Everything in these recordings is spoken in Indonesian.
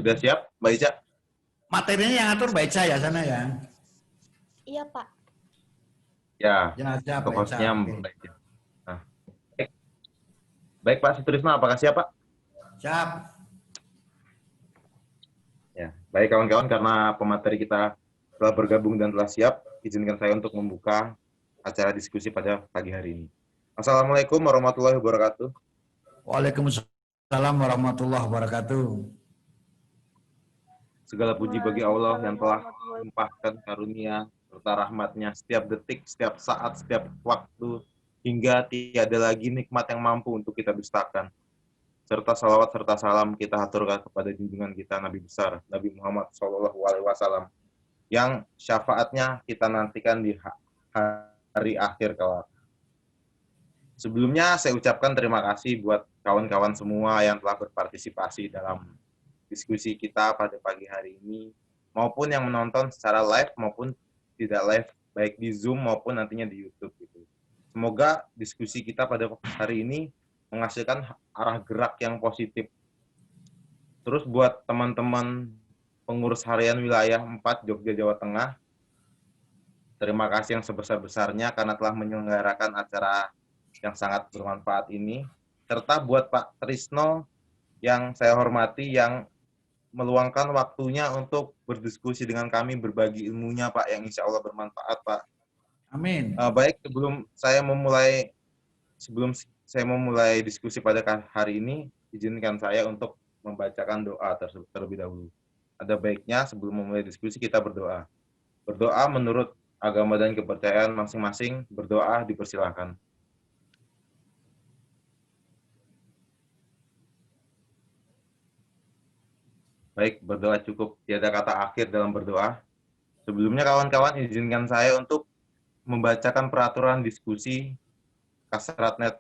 Sudah siap, Mbak Ica? Materinya yang atur Mbak Ica ya sana ya? Iya, Pak. Ya, Ya, siap untuk Mbak Ica. hostnya Oke. Mbak Ica. Nah, baik Pak Sutrisno, apakah siap Pak? Siap. Ya, baik kawan-kawan, karena pemateri kita telah bergabung dan telah siap, izinkan saya untuk membuka acara diskusi pada pagi hari ini. Assalamualaikum warahmatullahi wabarakatuh. Waalaikumsalam warahmatullahi wabarakatuh. Segala puji bagi Allah yang telah melimpahkan karunia serta rahmatnya setiap detik, setiap saat, setiap waktu, hingga tiada lagi nikmat yang mampu untuk kita dustakan. Serta salawat serta salam kita haturkan kepada junjungan kita Nabi besar, Nabi Muhammad SAW, yang syafaatnya kita nantikan di hari akhir kelak. Sebelumnya saya ucapkan terima kasih buat kawan-kawan semua yang telah berpartisipasi dalam diskusi kita pada pagi hari ini, maupun yang menonton secara live maupun tidak live, baik di Zoom maupun nantinya di YouTube gitu. Semoga diskusi kita pada hari ini menghasilkan arah gerak yang positif. Terus buat teman-teman pengurus harian wilayah 4 Jogja Jawa Tengah, terima kasih yang sebesar-besarnya karena telah menyelenggarakan acara yang sangat bermanfaat ini. Serta buat Pak Trisno yang saya hormati, yang meluangkan waktunya untuk berdiskusi dengan kami, berbagi ilmunya Pak, yang insya Allah bermanfaat Pak. Amin. Baik, sebelum saya memulai diskusi pada hari ini, izinkan saya untuk membacakan doa terlebih dahulu. Ada baiknya sebelum memulai diskusi kita berdoa. Berdoa menurut agama dan kepercayaan masing-masing, berdoa dipersilahkan. Baik, berdoa cukup, tiada kata akhir dalam berdoa. Sebelumnya kawan-kawan, izinkan saya untuk membacakan peraturan diskusi Kasratnet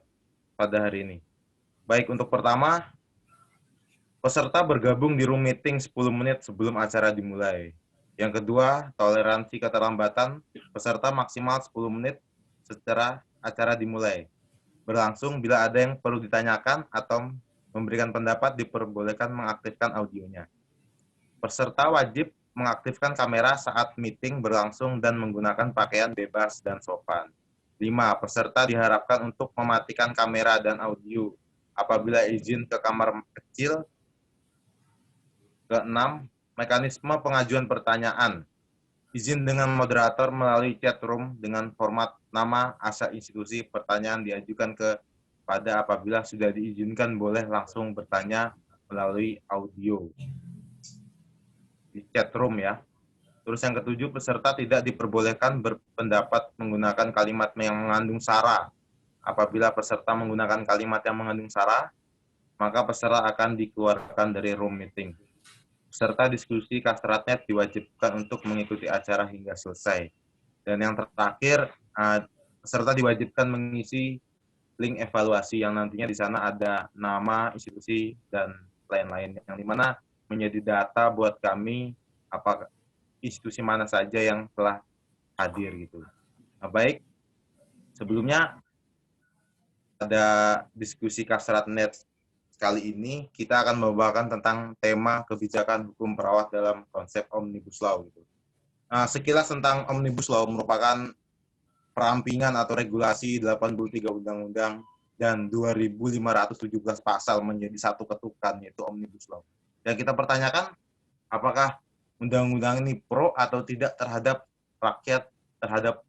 pada hari ini. Baik, untuk pertama, peserta bergabung di room meeting 10 menit sebelum acara dimulai. Yang kedua, toleransi keterlambatan, peserta maksimal 10 menit setelah acara dimulai. Berlangsung bila ada yang perlu ditanyakan atau memberikan pendapat, diperbolehkan mengaktifkan audionya. Peserta wajib mengaktifkan kamera saat meeting berlangsung dan menggunakan pakaian bebas dan sopan. 5. Peserta diharapkan untuk mematikan kamera dan audio apabila izin ke kamar kecil. Ke-6. Mekanisme pengajuan pertanyaan. Izin dengan moderator melalui chat room dengan format nama, asal institusi, pertanyaan diajukan kepada apabila sudah diizinkan boleh langsung bertanya melalui audio di chat room ya. Terus yang ketujuh, peserta tidak diperbolehkan berpendapat menggunakan kalimat yang mengandung sara. Apabila peserta menggunakan kalimat yang mengandung sara, maka peserta akan dikeluarkan dari room meeting. Peserta diskusi Kasratnet diwajibkan untuk mengikuti acara hingga selesai. Dan yang terakhir, peserta diwajibkan mengisi link evaluasi yang nantinya di sana ada nama, institusi, dan lain-lain. Yang dimana menjadi data buat kami apakah institusi mana saja yang telah hadir gitu. Nah, baik, sebelumnya pada diskusi Kasratnet kali ini kita akan membawakan tentang tema kebijakan hukum perawat dalam konsep Omnibus Law gitu. Nah, sekilas tentang Omnibus Law merupakan perampingan atau regulasi 83 undang-undang dan 2.517 pasal menjadi satu ketukan, yaitu Omnibus Law. Yang kita pertanyakan, apakah undang-undang ini pro atau tidak terhadap rakyat, terhadap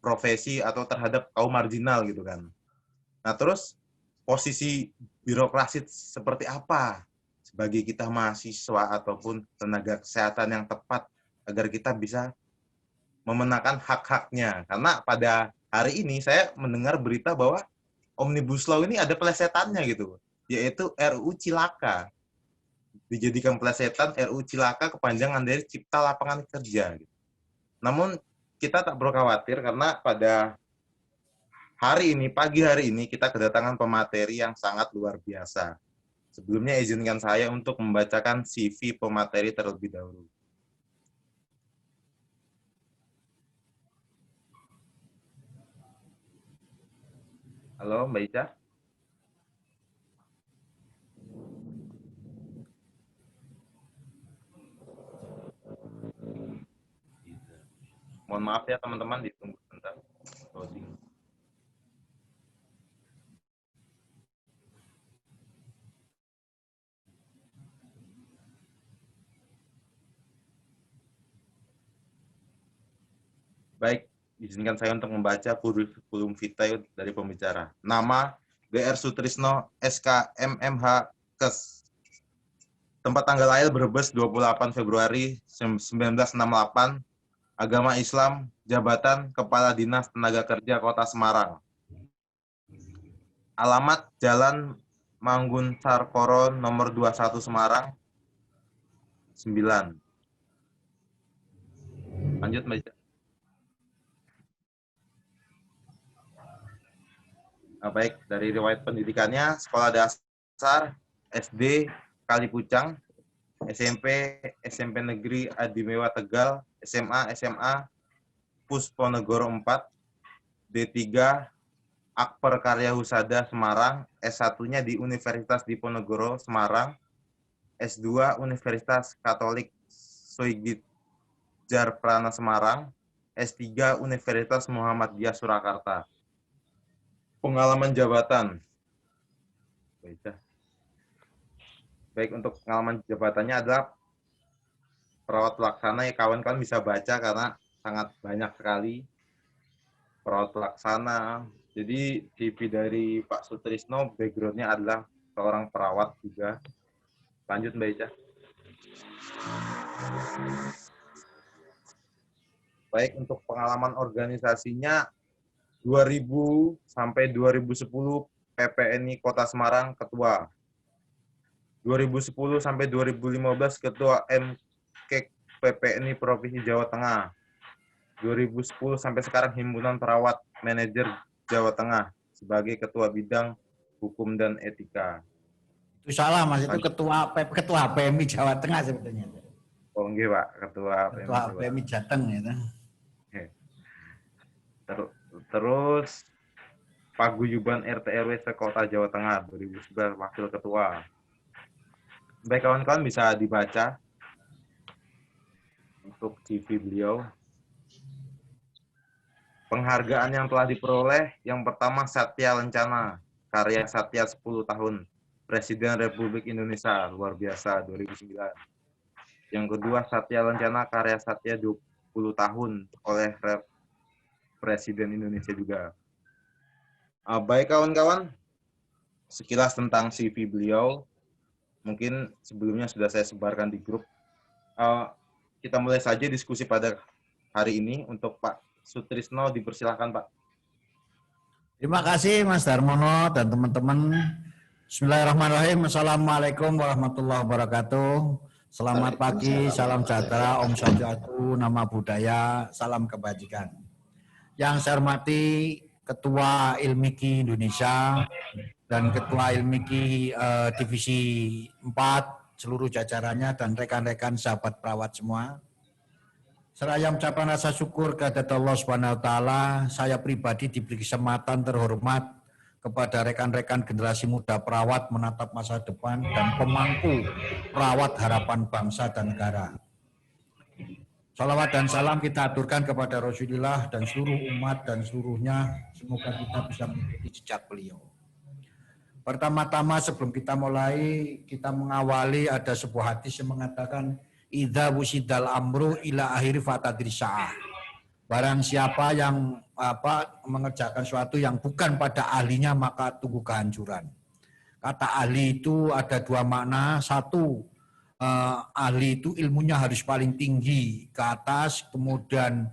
profesi, atau terhadap kaum marginal gitu kan. Nah terus posisi birokrasi seperti apa sebagai kita mahasiswa ataupun tenaga kesehatan yang tepat agar kita bisa memenangkan hak-haknya. Karena pada hari ini saya mendengar berita bahwa Omnibus Law ini ada pelesetannya gitu, yaitu RUU Cilaka. Dijadikan pelesetan RUU Cilaka kepanjangan dari Cipta Lapangan Kerja. Gitu. Namun kita tak perlu khawatir karena pada hari ini, pagi hari ini, kita kedatangan pemateri yang sangat luar biasa. Sebelumnya izinkan saya untuk membacakan CV pemateri terlebih dahulu. Halo, Mbak Ica. Mohon maaf ya teman-teman, ditunggu sebentar. Loading. Baik, izinkan saya untuk membaca kurikulum vitae dari pembicara. Nama BR Sutrisno, SK MMH Kes. Tempat tanggal lahir Brebes 28 Februari 1968. Agama Islam, jabatan Kepala Dinas Tenaga Kerja Kota Semarang. Alamat Jalan Manggun Sarkoro nomor 21 Semarang 9. Lanjut Mbak Ica. Baik, dari riwayat pendidikannya, sekolah dasar, SD, Kalipucang, SMP, SMP Negeri Adimewa Tegal, SMA, Pusponegoro 4, D3, Akper Karya Husada Semarang, S1-nya di Universitas Diponegoro Semarang, S2 Universitas Katolik Soegidjar Prana Semarang, S3 Universitas Muhammadiyah Surakarta. Pengalaman jabatan. Baik, untuk pengalaman jabatannya adalah perawat pelaksana, ya kawan-kawan bisa baca karena sangat banyak sekali perawat pelaksana. Jadi CV dari Pak Sutrisno background-nya adalah seorang perawat juga. Lanjut Mbak Ica. Baik, untuk pengalaman organisasinya 2000 sampai 2010 PPNI Kota Semarang Ketua. 2010 sampai 2015 Ketua MKEK PPNI Provinsi Jawa Tengah. 2010 sampai sekarang Himpunan Perawat Manajer Jawa Tengah sebagai Ketua Bidang Hukum dan Etika. Itu salah Mas, itu ketua PMI Jawa Tengah sebetulnya. Oh enggak Pak, Ketua PMI Jateng gitu. Terus Paguyuban RT RW Sekota Jawa Tengah 2011 Wakil Ketua. Baik kawan-kawan, bisa dibaca untuk CV beliau. Penghargaan yang telah diperoleh, yang pertama Satya Lencana, karya Satya 10 tahun, Presiden Republik Indonesia, luar biasa 2009. Yang kedua Satya Lencana, karya Satya 20 tahun, oleh Presiden Indonesia juga. Baik kawan-kawan, sekilas tentang CV beliau. Mungkin sebelumnya sudah saya sebarkan di grup. Kita mulai saja diskusi pada hari ini. Untuk Pak Sutrisno, dipersilahkan Pak. Terima kasih Mas Darmono dan teman-teman. Bismillahirrahmanirrahim. Assalamualaikum warahmatullahi wabarakatuh. Selamat pagi, salam sejahtera, Om Swastiastu, nama budaya, salam kebajikan. Yang saya hormati Ketua Ilmiki Indonesia dan Ketua Ilmiki Divisi 4, seluruh jajarannya dan rekan-rekan sahabat perawat semua. Seraya mengucapkan rasa syukur kehadirat Allah Subhanahu wa taala, saya pribadi diberi kesempatan terhormat kepada rekan-rekan generasi muda perawat menatap masa depan dan pemangku perawat harapan bangsa dan negara. Salawat dan salam kita aturkan kepada Rasulullah dan seluruh umat dan seluruhnya. Semoga kita bisa mengikuti jejak beliau. Pertama-tama sebelum kita mulai, kita mengawali ada sebuah hadis yang mengatakan idza wusidal amru ila akhiri fatadri sa'ah. Barang siapa yang mengerjakan sesuatu yang bukan pada ahlinya maka tunggu kehancuran. Kata ahli itu ada dua makna. Satu, ahli itu ilmunya harus paling tinggi ke atas, kemudian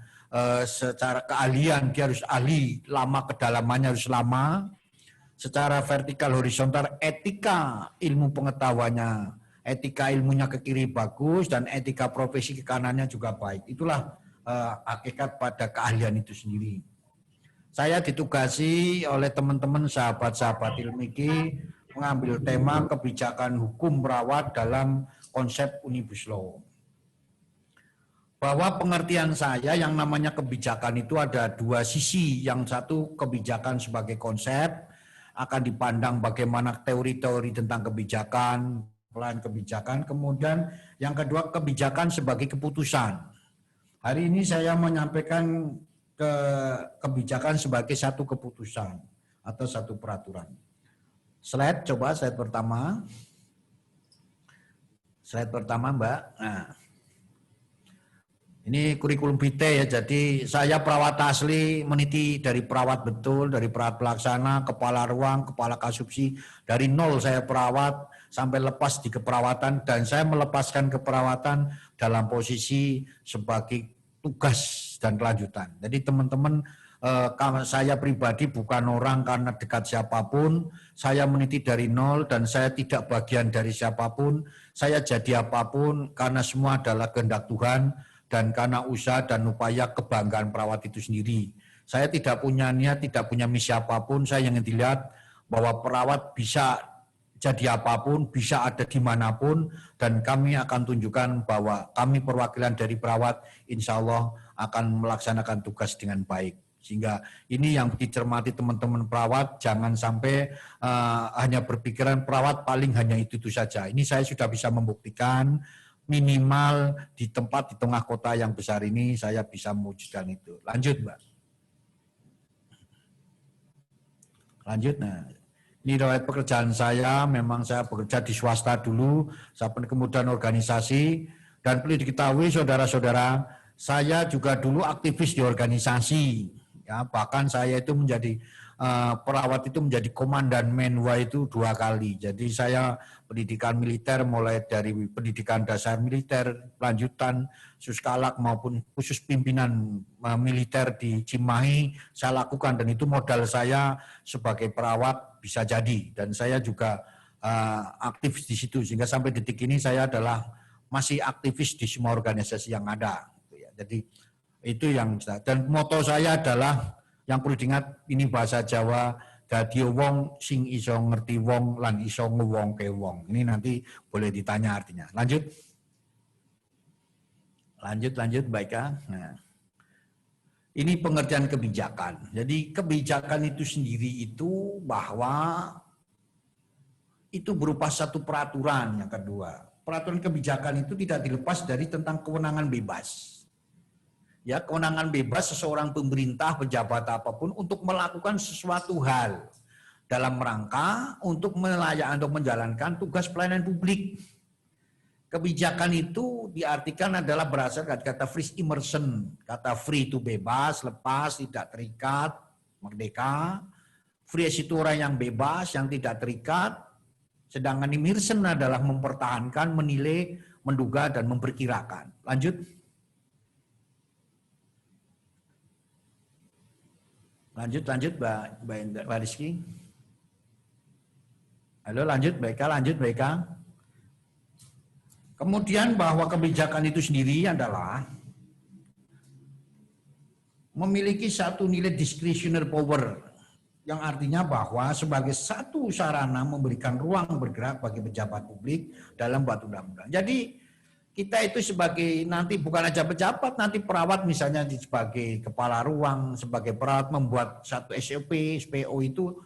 secara keahlian dia harus ahli, lama kedalamannya harus lama. Secara vertikal horizontal etika ilmu pengetahuannya, etika ilmunya ke kiri bagus dan etika profesi ke kanannya juga baik. Itulah hakikat pada keahlian itu sendiri. Saya ditugasi oleh teman-teman sahabat-sahabat Ilmiki mengambil tema kebijakan hukum perawat dalam konsep Omnibus Law. Bahwa pengertian saya yang namanya kebijakan itu ada dua sisi. Yang satu kebijakan sebagai konsep, akan dipandang bagaimana teori-teori tentang kebijakan, plan kebijakan. Kemudian yang kedua kebijakan sebagai keputusan. Hari ini saya menyampaikan kebijakan sebagai satu keputusan atau satu peraturan. Slide pertama. Slide pertama, Mbak. Nah, ini kurikulum vitae ya. Jadi saya perawat asli, meniti dari perawat betul, dari perawat pelaksana, kepala ruang, kepala kasubsi. Dari nol saya perawat sampai lepas di keperawatan, dan saya melepaskan keperawatan dalam posisi sebagai tugas dan kelanjutan. Jadi teman-teman, saya pribadi bukan orang karena dekat siapapun, saya meniti dari nol dan saya tidak bagian dari siapapun, saya jadi apapun karena semua adalah kehendak Tuhan dan karena usaha dan upaya kebanggaan perawat itu sendiri. Saya tidak punya niat, tidak punya misi apapun, saya ingin dilihat bahwa perawat bisa jadi apapun, bisa ada dimanapun, dan kami akan tunjukkan bahwa kami perwakilan dari perawat insya Allah akan melaksanakan tugas dengan baik. Sehingga ini yang dicermati teman-teman perawat, jangan sampai hanya berpikiran perawat paling hanya itu saja. Ini saya sudah bisa membuktikan minimal di tempat di tengah kota yang besar ini saya bisa mewujudkan itu. Lanjut, Mbak. Lanjut, nah. Ini riwayat pekerjaan saya, memang saya bekerja di swasta dulu, sampai kemudian organisasi, dan perlu diketahui saudara-saudara, saya juga dulu aktivis di organisasi, ya, bahkan saya itu menjadi perawat itu menjadi komandan Menwa itu 2 kali. Jadi saya pendidikan militer mulai dari pendidikan dasar militer, lanjutan Suskalak maupun khusus pimpinan militer di Cimahi saya lakukan, dan itu modal saya sebagai perawat bisa jadi, dan saya juga aktif di situ sehingga sampai detik ini saya adalah masih aktivis di semua organisasi yang ada. Jadi itu yang, dan moto saya adalah yang perlu diingat, ini bahasa Jawa, dadi wong sing iso ngerti wong lan iso ngewongke wong. Ini nanti boleh ditanya artinya. Lanjut. Lanjut, baik ya. Nah, ini pengertian kebijakan. Jadi kebijakan itu sendiri itu bahwa itu berupa satu peraturan. Yang kedua, peraturan kebijakan itu tidak dilepas dari tentang kewenangan bebas. Ya, kewenangan bebas seseorang pemerintah, pejabat apapun untuk melakukan sesuatu hal dalam rangka untuk menjalankan tugas pelayanan publik. Kebijakan itu diartikan adalah berasal dari kata free immersion. Kata free itu bebas, lepas, tidak terikat, merdeka. Free itu orang yang bebas, yang tidak terikat. Sedangkan immersion adalah mempertahankan, menilai, menduga, dan memperkirakan. Lanjut. Lanjut Mbak Rizky. Halo, lanjut Mbak Eka. Kemudian bahwa kebijakan itu sendiri adalah memiliki satu nilai discretionary power, yang artinya bahwa sebagai satu sarana memberikan ruang bergerak bagi pejabat publik dalam buat undang-undang. Jadi kita itu sebagai nanti bukan aja pejabat, nanti perawat misalnya sebagai kepala ruang, sebagai perawat membuat satu SOP, SPO itu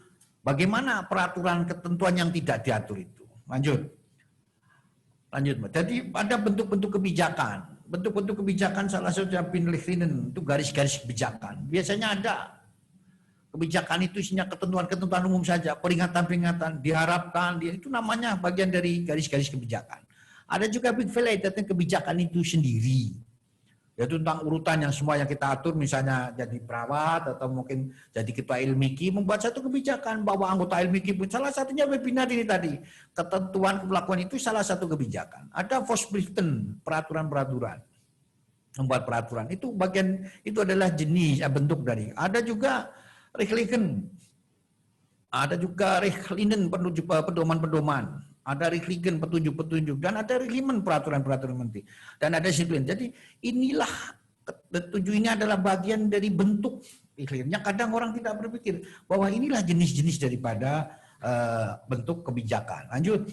bagaimana peraturan ketentuan yang tidak diatur itu. Lanjut. Jadi ada bentuk-bentuk kebijakan. Bentuk-bentuk kebijakan salah satunya Pinlechinen itu garis-garis kebijakan. Biasanya ada kebijakan itu isinya ketentuan-ketentuan umum saja, peringatan-peringatan, diharapkan, itu namanya bagian dari garis-garis kebijakan. Ada juga big value, tentang kebijakan itu sendiri. Yaitu tentang urutan yang semua yang kita atur, misalnya jadi perawat atau mungkin jadi ketua ilmiki, membuat satu kebijakan bahwa anggota ilmiki pun salah satunya webinar ini tadi. Ketentuan pelakuan itu salah satu kebijakan. Ada Vorschriften, peraturan-peraturan. Membuat peraturan, itu bagian, itu adalah jenis, bentuk dari. Ada juga Rechtlichen. Ada juga Rechtlinien, pedoman-pedoman. Ada Rechtlichen, petunjuk-petunjuk, dan ada Rechtlimen, peraturan-peraturan menteri. Dan ada disiplin. Jadi inilah, ketujuh ini adalah bagian dari bentuk Rechtlinennya. Kadang orang tidak berpikir bahwa inilah jenis-jenis daripada bentuk kebijakan. Lanjut.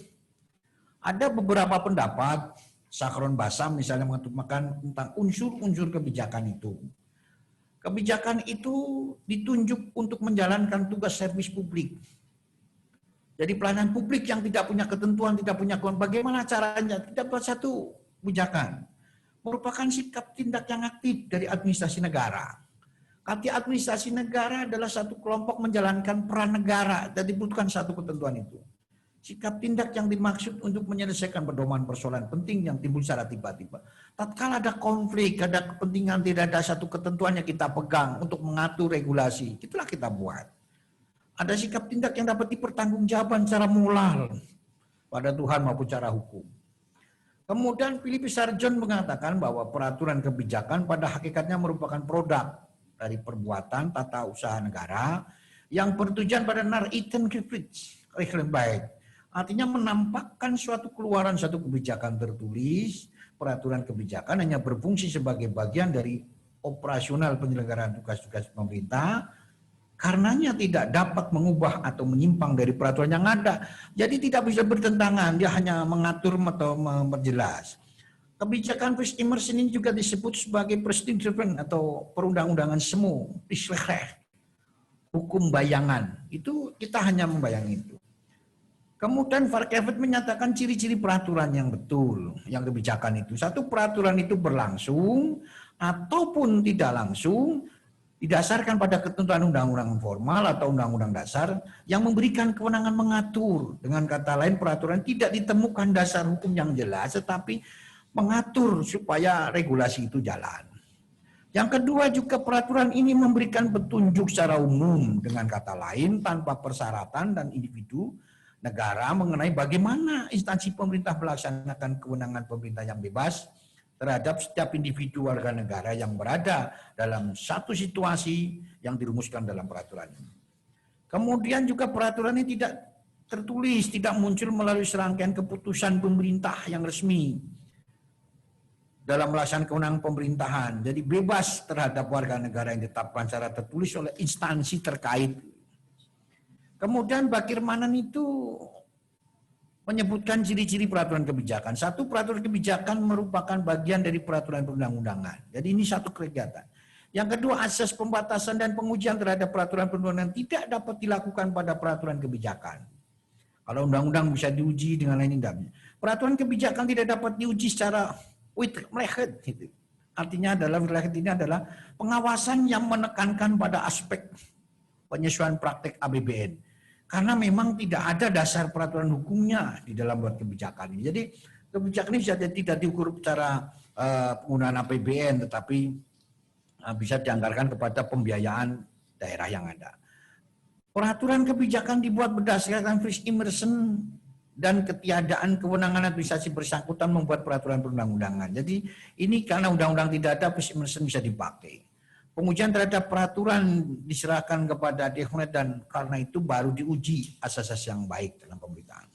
Ada beberapa pendapat, Sakron Basam misalnya mengatakan tentang unsur-unsur kebijakan itu. Kebijakan itu ditunjuk untuk menjalankan tugas servis publik. Jadi pelayanan publik yang tidak punya ketentuan, tidak punya bagaimana caranya, tidak buat satu kebijakan. merupakan sikap tindak yang aktif dari administrasi negara. Arti administrasi negara adalah satu kelompok menjalankan peran negara dan dibutuhkan satu ketentuan itu. Sikap tindak yang dimaksud untuk menyelesaikan pedoman persoalan penting yang timbul secara tiba-tiba. Tatkala ada konflik, ada kepentingan, tidak ada satu ketentuan yang kita pegang untuk mengatur regulasi, itulah kita buat. Ada sikap tindak yang dapat dipertanggungjawabkan secara moral pada Tuhan maupun secara hukum. Kemudian Philip Sarjon mengatakan bahwa peraturan kebijakan pada hakikatnya merupakan produk dari perbuatan tata usaha negara yang bertujuan pada Nariten baik. Artinya menampakkan suatu keluaran satu kebijakan tertulis, peraturan kebijakan hanya berfungsi sebagai bagian dari operasional penyelenggaraan tugas-tugas pemerintah, karenanya tidak dapat mengubah atau menyimpang dari peraturan yang ada. Jadi tidak bisa bertentangan, dia hanya mengatur atau memperjelas. Kebijakan first immersion ini juga disebut sebagai prescription atau perundang-undangan semu, hukum bayangan. Itu kita hanya membayangi itu. Kemudian Varkevet menyatakan ciri-ciri peraturan yang betul, yang kebijakan itu. Satu, peraturan itu berlangsung ataupun tidak langsung didasarkan pada ketentuan undang-undang formal atau undang-undang dasar yang memberikan kewenangan mengatur. Dengan kata lain, peraturan tidak ditemukan dasar hukum yang jelas, tetapi mengatur supaya regulasi itu jalan. Yang kedua juga peraturan ini memberikan petunjuk secara umum, dengan kata lain tanpa persyaratan dan individu negara mengenai bagaimana instansi pemerintah melaksanakan kewenangan pemerintah yang bebas terhadap setiap individu warga negara yang berada dalam satu situasi yang dirumuskan dalam peraturan ini. Kemudian juga peraturan ini tidak tertulis, tidak muncul melalui serangkaian keputusan pemerintah yang resmi dalam melaksanakan kewenangan pemerintahan. Jadi bebas terhadap warga negara yang ditetapkan secara tertulis oleh instansi terkait. Kemudian Bakirmanan itu menyebutkan ciri-ciri peraturan kebijakan. Satu, peraturan kebijakan merupakan bagian dari peraturan perundang-undangan. Jadi ini satu kegiatan. Yang kedua, asas pembatasan dan pengujian terhadap peraturan perundang-undangan tidak dapat dilakukan pada peraturan kebijakan. Kalau undang-undang bisa diuji dengan lain tidak. Peraturan kebijakan tidak dapat diuji secara witrecht. Artinya adalah witrecht ini adalah pengawasan yang menekankan pada aspek penyesuaian praktek APBN. Karena memang tidak ada dasar peraturan hukumnya di dalam buat kebijakan ini. Jadi kebijakan ini bisa tidak diukur secara penggunaan APBN, tetapi bisa dianggarkan kepada pembiayaan daerah yang ada. Peraturan kebijakan dibuat berdasarkan first immersion dan ketiadaan kewenangan administrasi bersangkutan membuat peraturan perundang-undangan. Jadi ini karena undang-undang tidak ada, first immersion bisa dipakai. Pengujian terhadap peraturan diserahkan kepada Dehonet dan karena itu baru diuji asas-asas yang baik dalam pemerintahan.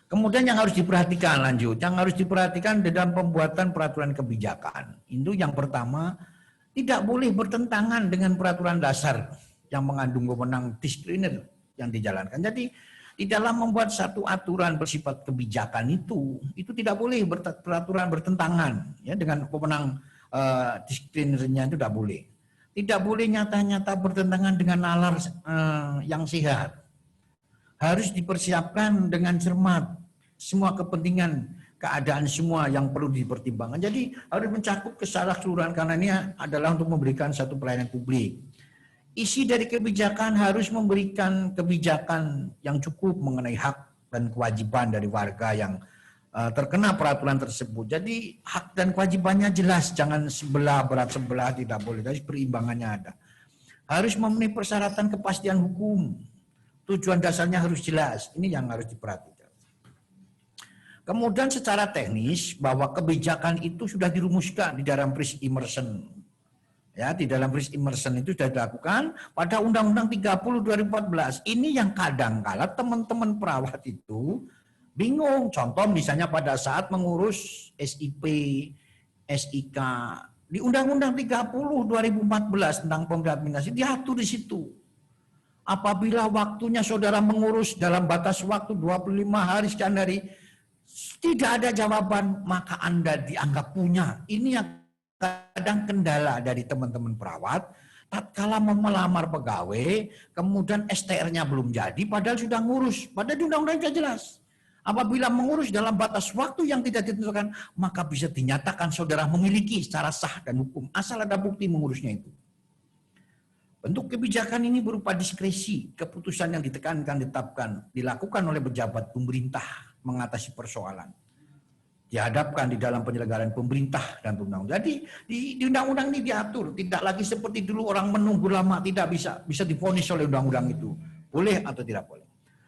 Kemudian yang harus diperhatikan lanjut, yang harus diperhatikan dalam pembuatan peraturan kebijakan. Itu yang pertama, tidak boleh bertentangan dengan peraturan dasar yang mengandung wewenang disipliner yang dijalankan. Jadi di dalam membuat satu aturan bersifat kebijakan itu tidak boleh peraturan bertentangan ya dengan wewenang disiplinernya, itu tidak boleh. Tidak boleh nyata-nyata bertentangan dengan nalar yang sehat. Harus dipersiapkan dengan cermat semua kepentingan, keadaan semua yang perlu dipertimbangkan. Jadi harus mencakup keseluruhan karena ini adalah untuk memberikan satu pelayanan publik. Isi dari kebijakan harus memberikan kebijakan yang cukup mengenai hak dan kewajiban dari warga yang terkena peraturan tersebut. Jadi hak dan kewajibannya jelas, jangan sebelah berat sebelah, tidak boleh. Tapi perimbangannya ada. Harus memenuhi persyaratan kepastian hukum. Tujuan dasarnya harus jelas. Ini yang harus diperhatikan. Kemudian secara teknis bahwa kebijakan itu sudah dirumuskan di dalam first immersion. Ya, di dalam first immersion itu sudah dilakukan pada Undang-Undang 30 2014. Ini yang kadang-kala teman-teman perawat itu bingung. Contoh misalnya pada saat mengurus SIP, SIK di Undang-Undang 30 2014 tentang pemerintahan administrasi diatur di situ. Apabila waktunya saudara mengurus dalam batas waktu 25 hari sekian hari tidak ada jawaban, maka Anda dianggap punya. Ini yang kadang kendala dari teman-teman perawat. Tatkala mau melamar pegawai, kemudian STR-nya belum jadi, padahal sudah ngurus. Padahal di undang-undang sudah jelas. Apabila mengurus dalam batas waktu yang tidak ditentukan, maka bisa dinyatakan saudara memiliki secara sah dan hukum, asal ada bukti mengurusnya itu. Bentuk kebijakan ini berupa diskresi, keputusan yang ditekankan, ditetapkan, dilakukan oleh pejabat pemerintah mengatasi persoalan. Dihadapkan di dalam penyelenggaraan pemerintah dan undang-undang. Jadi di undang-undang ini diatur, tidak lagi seperti dulu orang menunggu lama, tidak bisa divonis oleh undang-undang itu. Boleh atau tidak boleh.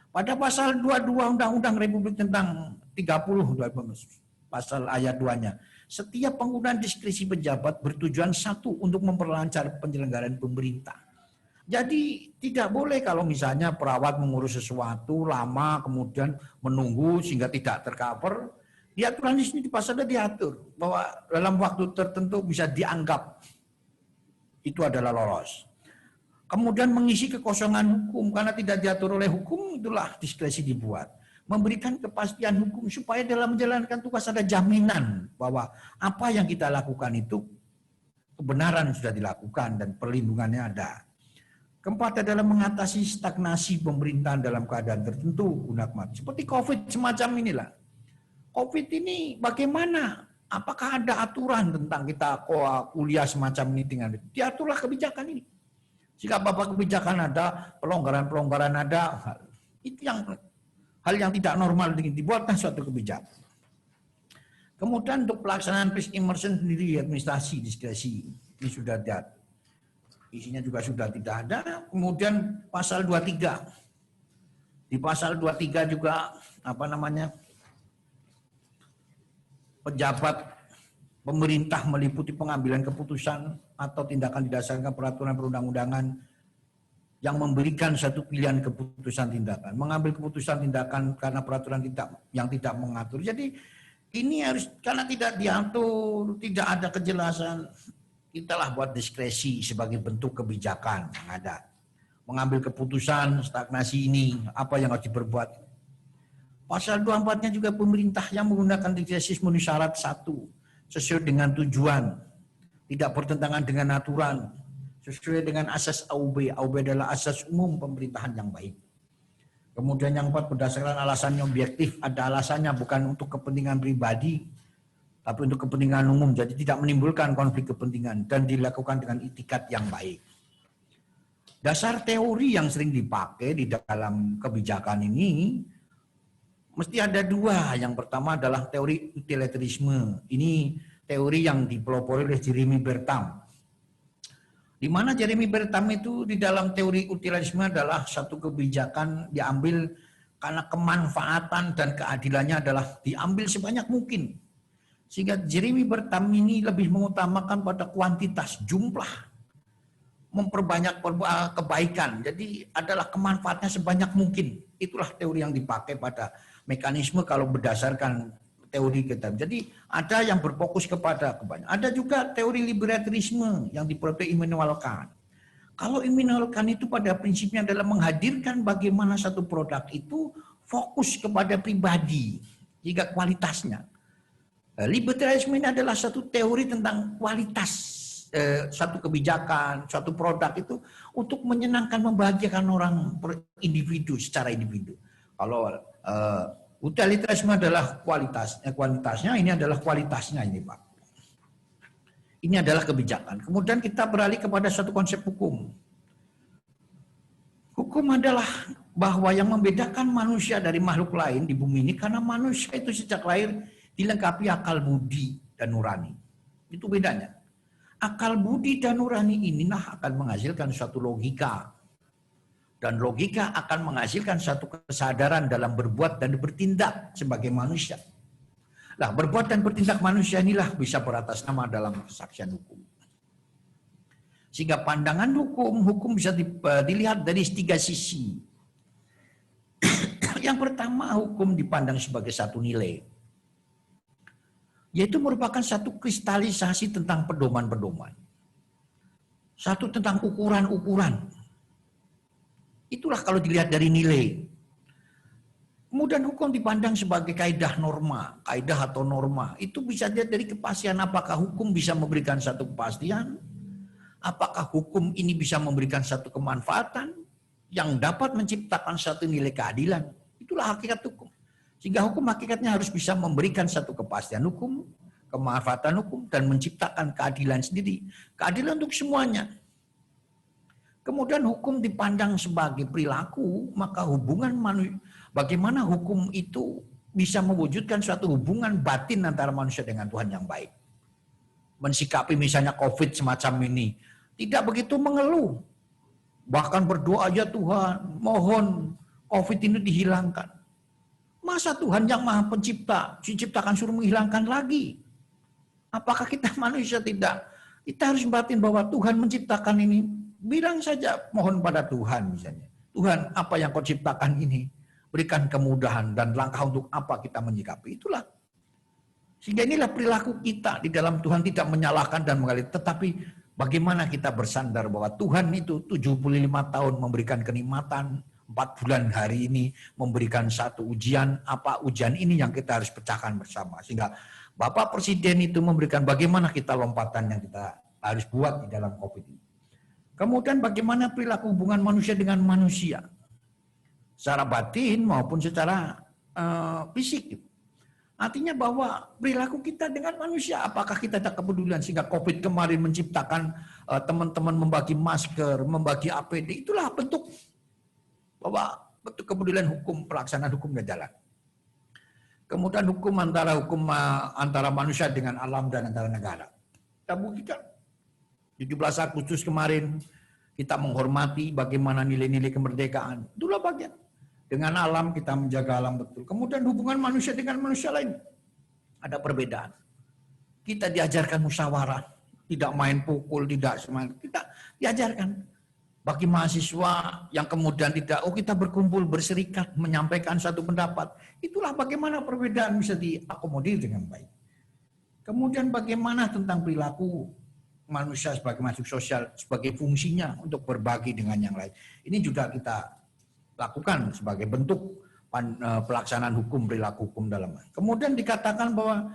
Pada pasal 22 Undang-Undang Republik tentang 30, pasal ayat 2-nya, setiap penggunaan diskresi pejabat bertujuan satu untuk memperlancar penyelenggaraan pemerintah. Jadi tidak boleh kalau misalnya perawat mengurus sesuatu lama kemudian menunggu sehingga tidak tercover. Di aturan di sini di pasalnya diatur bahwa dalam waktu tertentu bisa dianggap itu adalah lolos. Kemudian mengisi kekosongan hukum karena tidak diatur oleh hukum, itulah diskresi dibuat. Memberikan kepastian hukum supaya dalam menjalankan tugas ada jaminan bahwa apa yang kita lakukan itu kebenaran sudah dilakukan dan perlindungannya ada. Keempat adalah mengatasi stagnasi pemerintahan dalam keadaan tertentu guna kemajuan. Seperti COVID semacam inilah. COVID ini bagaimana? Apakah ada aturan tentang kita kuliah semacam ini dengan diaturlah kebijakan ini. Jika bapak kebijakan ada, pelonggaran-pelonggaran ada, itu yang hal yang tidak normal dibuatkan suatu kebijakan. Kemudian untuk pelaksanaan peace immersion sendiri administrasi diskresi ini sudah diatur. Isinya juga sudah tidak ada. Kemudian pasal 23. Di pasal 23 juga pejabat pemerintah meliputi pengambilan keputusan atau tindakan didasarkan peraturan perundang-undangan yang memberikan satu pilihan keputusan tindakan. Mengambil keputusan tindakan karena peraturan yang tidak mengatur. Jadi ini harus karena tidak diatur, tidak ada kejelasan, kitalah buat diskresi sebagai bentuk kebijakan yang ada. Mengambil keputusan stagnasi ini, apa yang harus diperbuat. Pasal 24-nya juga pemerintah yang menggunakan diskresi memenuhi syarat satu, sesuai dengan tujuan, tidak bertentangan dengan aturan, sesuai dengan asas AUB. AUB adalah asas umum pemerintahan yang baik. Kemudian yang keempat, berdasarkan alasannya objektif, ada alasannya bukan untuk kepentingan pribadi, tapi untuk kepentingan umum, jadi tidak menimbulkan konflik kepentingan dan dilakukan dengan itikat yang baik. Dasar teori yang sering dipakai di dalam kebijakan ini mesti ada dua. Yang pertama adalah teori utilitarisme. Ini teori yang dipelopori oleh Jeremy Bentham. Di mana Jeremy Bentham itu di dalam teori utilitarisme adalah satu kebijakan diambil karena kemanfaatan dan keadilannya adalah diambil sebanyak mungkin. Sehingga Jeremy Bentham ini lebih mengutamakan pada kuantitas, jumlah, memperbanyak kebaikan. Jadi adalah kemanfaatnya sebanyak mungkin. Itulah teori yang dipakai pada mekanisme kalau berdasarkan teori kita. Jadi ada yang berfokus kepada kebanyakan. Ada juga teori libertarisme yang dipelopori Immanuel Kant. Kalau Immanuel Kant itu pada prinsipnya adalah menghadirkan bagaimana satu produk itu fokus kepada pribadi, jika kualitasnya. Libertarisme ini adalah satu teori tentang kualitas satu kebijakan, suatu produk itu untuk menyenangkan, membahagiakan orang per individu secara individu. Kalau utilitarisme adalah kualitasnya, ini adalah kualitasnya ini Pak. Ini adalah kebijakan. Kemudian kita beralih kepada satu konsep hukum. Hukum adalah bahwa yang membedakan manusia dari makhluk lain di bumi ini karena manusia itu sejak lahir dilengkapi akal budi dan nurani. Itu bedanya. Akal budi dan nurani inilah akan menghasilkan suatu logika. Dan logika akan menghasilkan satu kesadaran dalam berbuat dan bertindak sebagai manusia. Nah, berbuat dan bertindak manusia inilah bisa beratas nama dalam kesaksian hukum. Sehingga pandangan hukum bisa dilihat dari tiga sisi. Yang pertama, hukum dipandang sebagai satu nilai. Yaitu merupakan satu kristalisasi tentang pedoman-pedoman. Satu tentang ukuran-ukuran. Itulah kalau dilihat dari nilai. Kemudian hukum dipandang sebagai kaidah norma, kaidah atau norma. Itu bisa dilihat dari kepastian apakah hukum bisa memberikan satu kepastian, apakah hukum ini bisa memberikan satu kemanfaatan yang dapat menciptakan satu nilai keadilan. Itulah hakikat hukum. Sehingga hukum hakikatnya harus bisa memberikan satu kepastian hukum, kemanfaatan hukum, dan menciptakan keadilan sendiri. Keadilan untuk semuanya. Kemudian hukum dipandang sebagai perilaku, maka hubungan manusia, bagaimana hukum itu bisa mewujudkan suatu hubungan batin antara manusia dengan Tuhan yang baik. Mensikapi misalnya COVID semacam ini, tidak begitu mengeluh. Bahkan berdoa, ya Tuhan, mohon COVID ini dihilangkan. Masa Tuhan yang Maha Pencipta, diciptakan suruh menghilangkan lagi? Apakah kita manusia tidak? Kita harus batin bahwa Tuhan menciptakan ini. Bilang saja mohon pada Tuhan misalnya. Tuhan, apa yang kau ciptakan ini? Berikan kemudahan dan langkah untuk apa kita menyikapi. Itulah. Sehingga inilah perilaku kita di dalam Tuhan, tidak menyalahkan dan mengalir. Tetapi bagaimana kita bersandar bahwa Tuhan itu 75 tahun memberikan kenikmatan, 4 bulan hari ini memberikan satu ujian, apa ujian ini yang kita harus pecahkan bersama. Sehingga Bapak Presiden itu memberikan bagaimana kita lompatan yang kita harus buat di dalam COVID ini. Kemudian bagaimana perilaku hubungan manusia dengan manusia. Secara batin maupun secara fisik. Artinya bahwa perilaku kita dengan manusia, apakah kita tak kepedulian sehingga COVID kemarin menciptakan teman-teman membagi masker, membagi APD, itulah bentuk bahwa bentuk kepedulian hukum, pelaksanaan hukumnya jalan. Kemudian hukum antara manusia dengan alam dan antara negara. Kita buktikan 17 Agustus kemarin kita menghormati bagaimana nilai-nilai kemerdekaan. Itulah bagian. Dengan alam kita menjaga alam betul. Kemudian hubungan manusia dengan manusia lain. Ada perbedaan. Kita diajarkan musyawarah. Tidak main pukul, tidak semangat. Kita diajarkan. Bagi mahasiswa yang kemudian tidak, kita berkumpul, berserikat, menyampaikan satu pendapat. Itulah bagaimana perbedaan bisa diakomodir dengan baik. Kemudian bagaimana tentang perilaku manusia sebagai makhluk sosial, sebagai fungsinya untuk berbagi dengan yang lain. Ini juga kita lakukan sebagai bentuk pelaksanaan hukum, perilaku hukum dalam. Kemudian dikatakan bahwa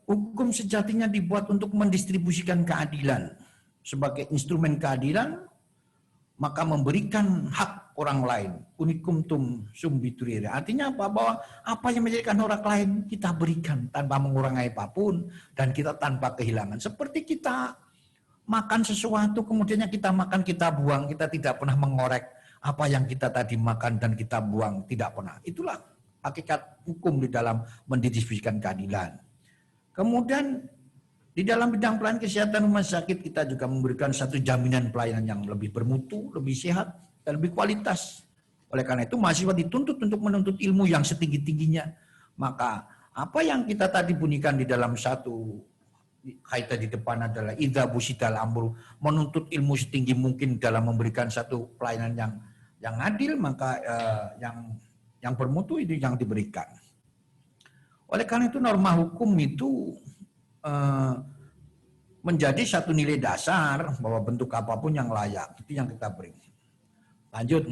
hukum sejatinya dibuat untuk mendistribusikan keadilan. Sebagai instrumen keadilan, maka memberikan hak orang lain. Unicum tum sum bituriere. Artinya apa? Bahwa apa yang menjadikan orang lain kita berikan tanpa mengurangi apapun dan kita tanpa kehilangan. Seperti kita makan sesuatu, kemudiannya kita makan, kita buang, kita tidak pernah mengorek apa yang kita tadi makan dan kita buang, tidak pernah. Itulah hakikat hukum di dalam mendistribusikan keadilan. Kemudian di dalam bidang pelayanan kesehatan rumah sakit kita juga memberikan satu jaminan pelayanan yang lebih bermutu, lebih sehat, dan lebih kualitas. Oleh karena itu mahasiswa dituntut untuk menuntut ilmu yang setinggi-tingginya. Maka apa yang kita tadi bunyikan di dalam satu kaitan di depan adalah idza busidal amru, menuntut ilmu setinggi mungkin dalam memberikan satu pelayanan yang adil, maka yang bermutu itu yang diberikan. Oleh karena itu norma hukum itu menjadi satu nilai dasar bahwa bentuk apapun yang layak, itu yang kita beri. Lanjut,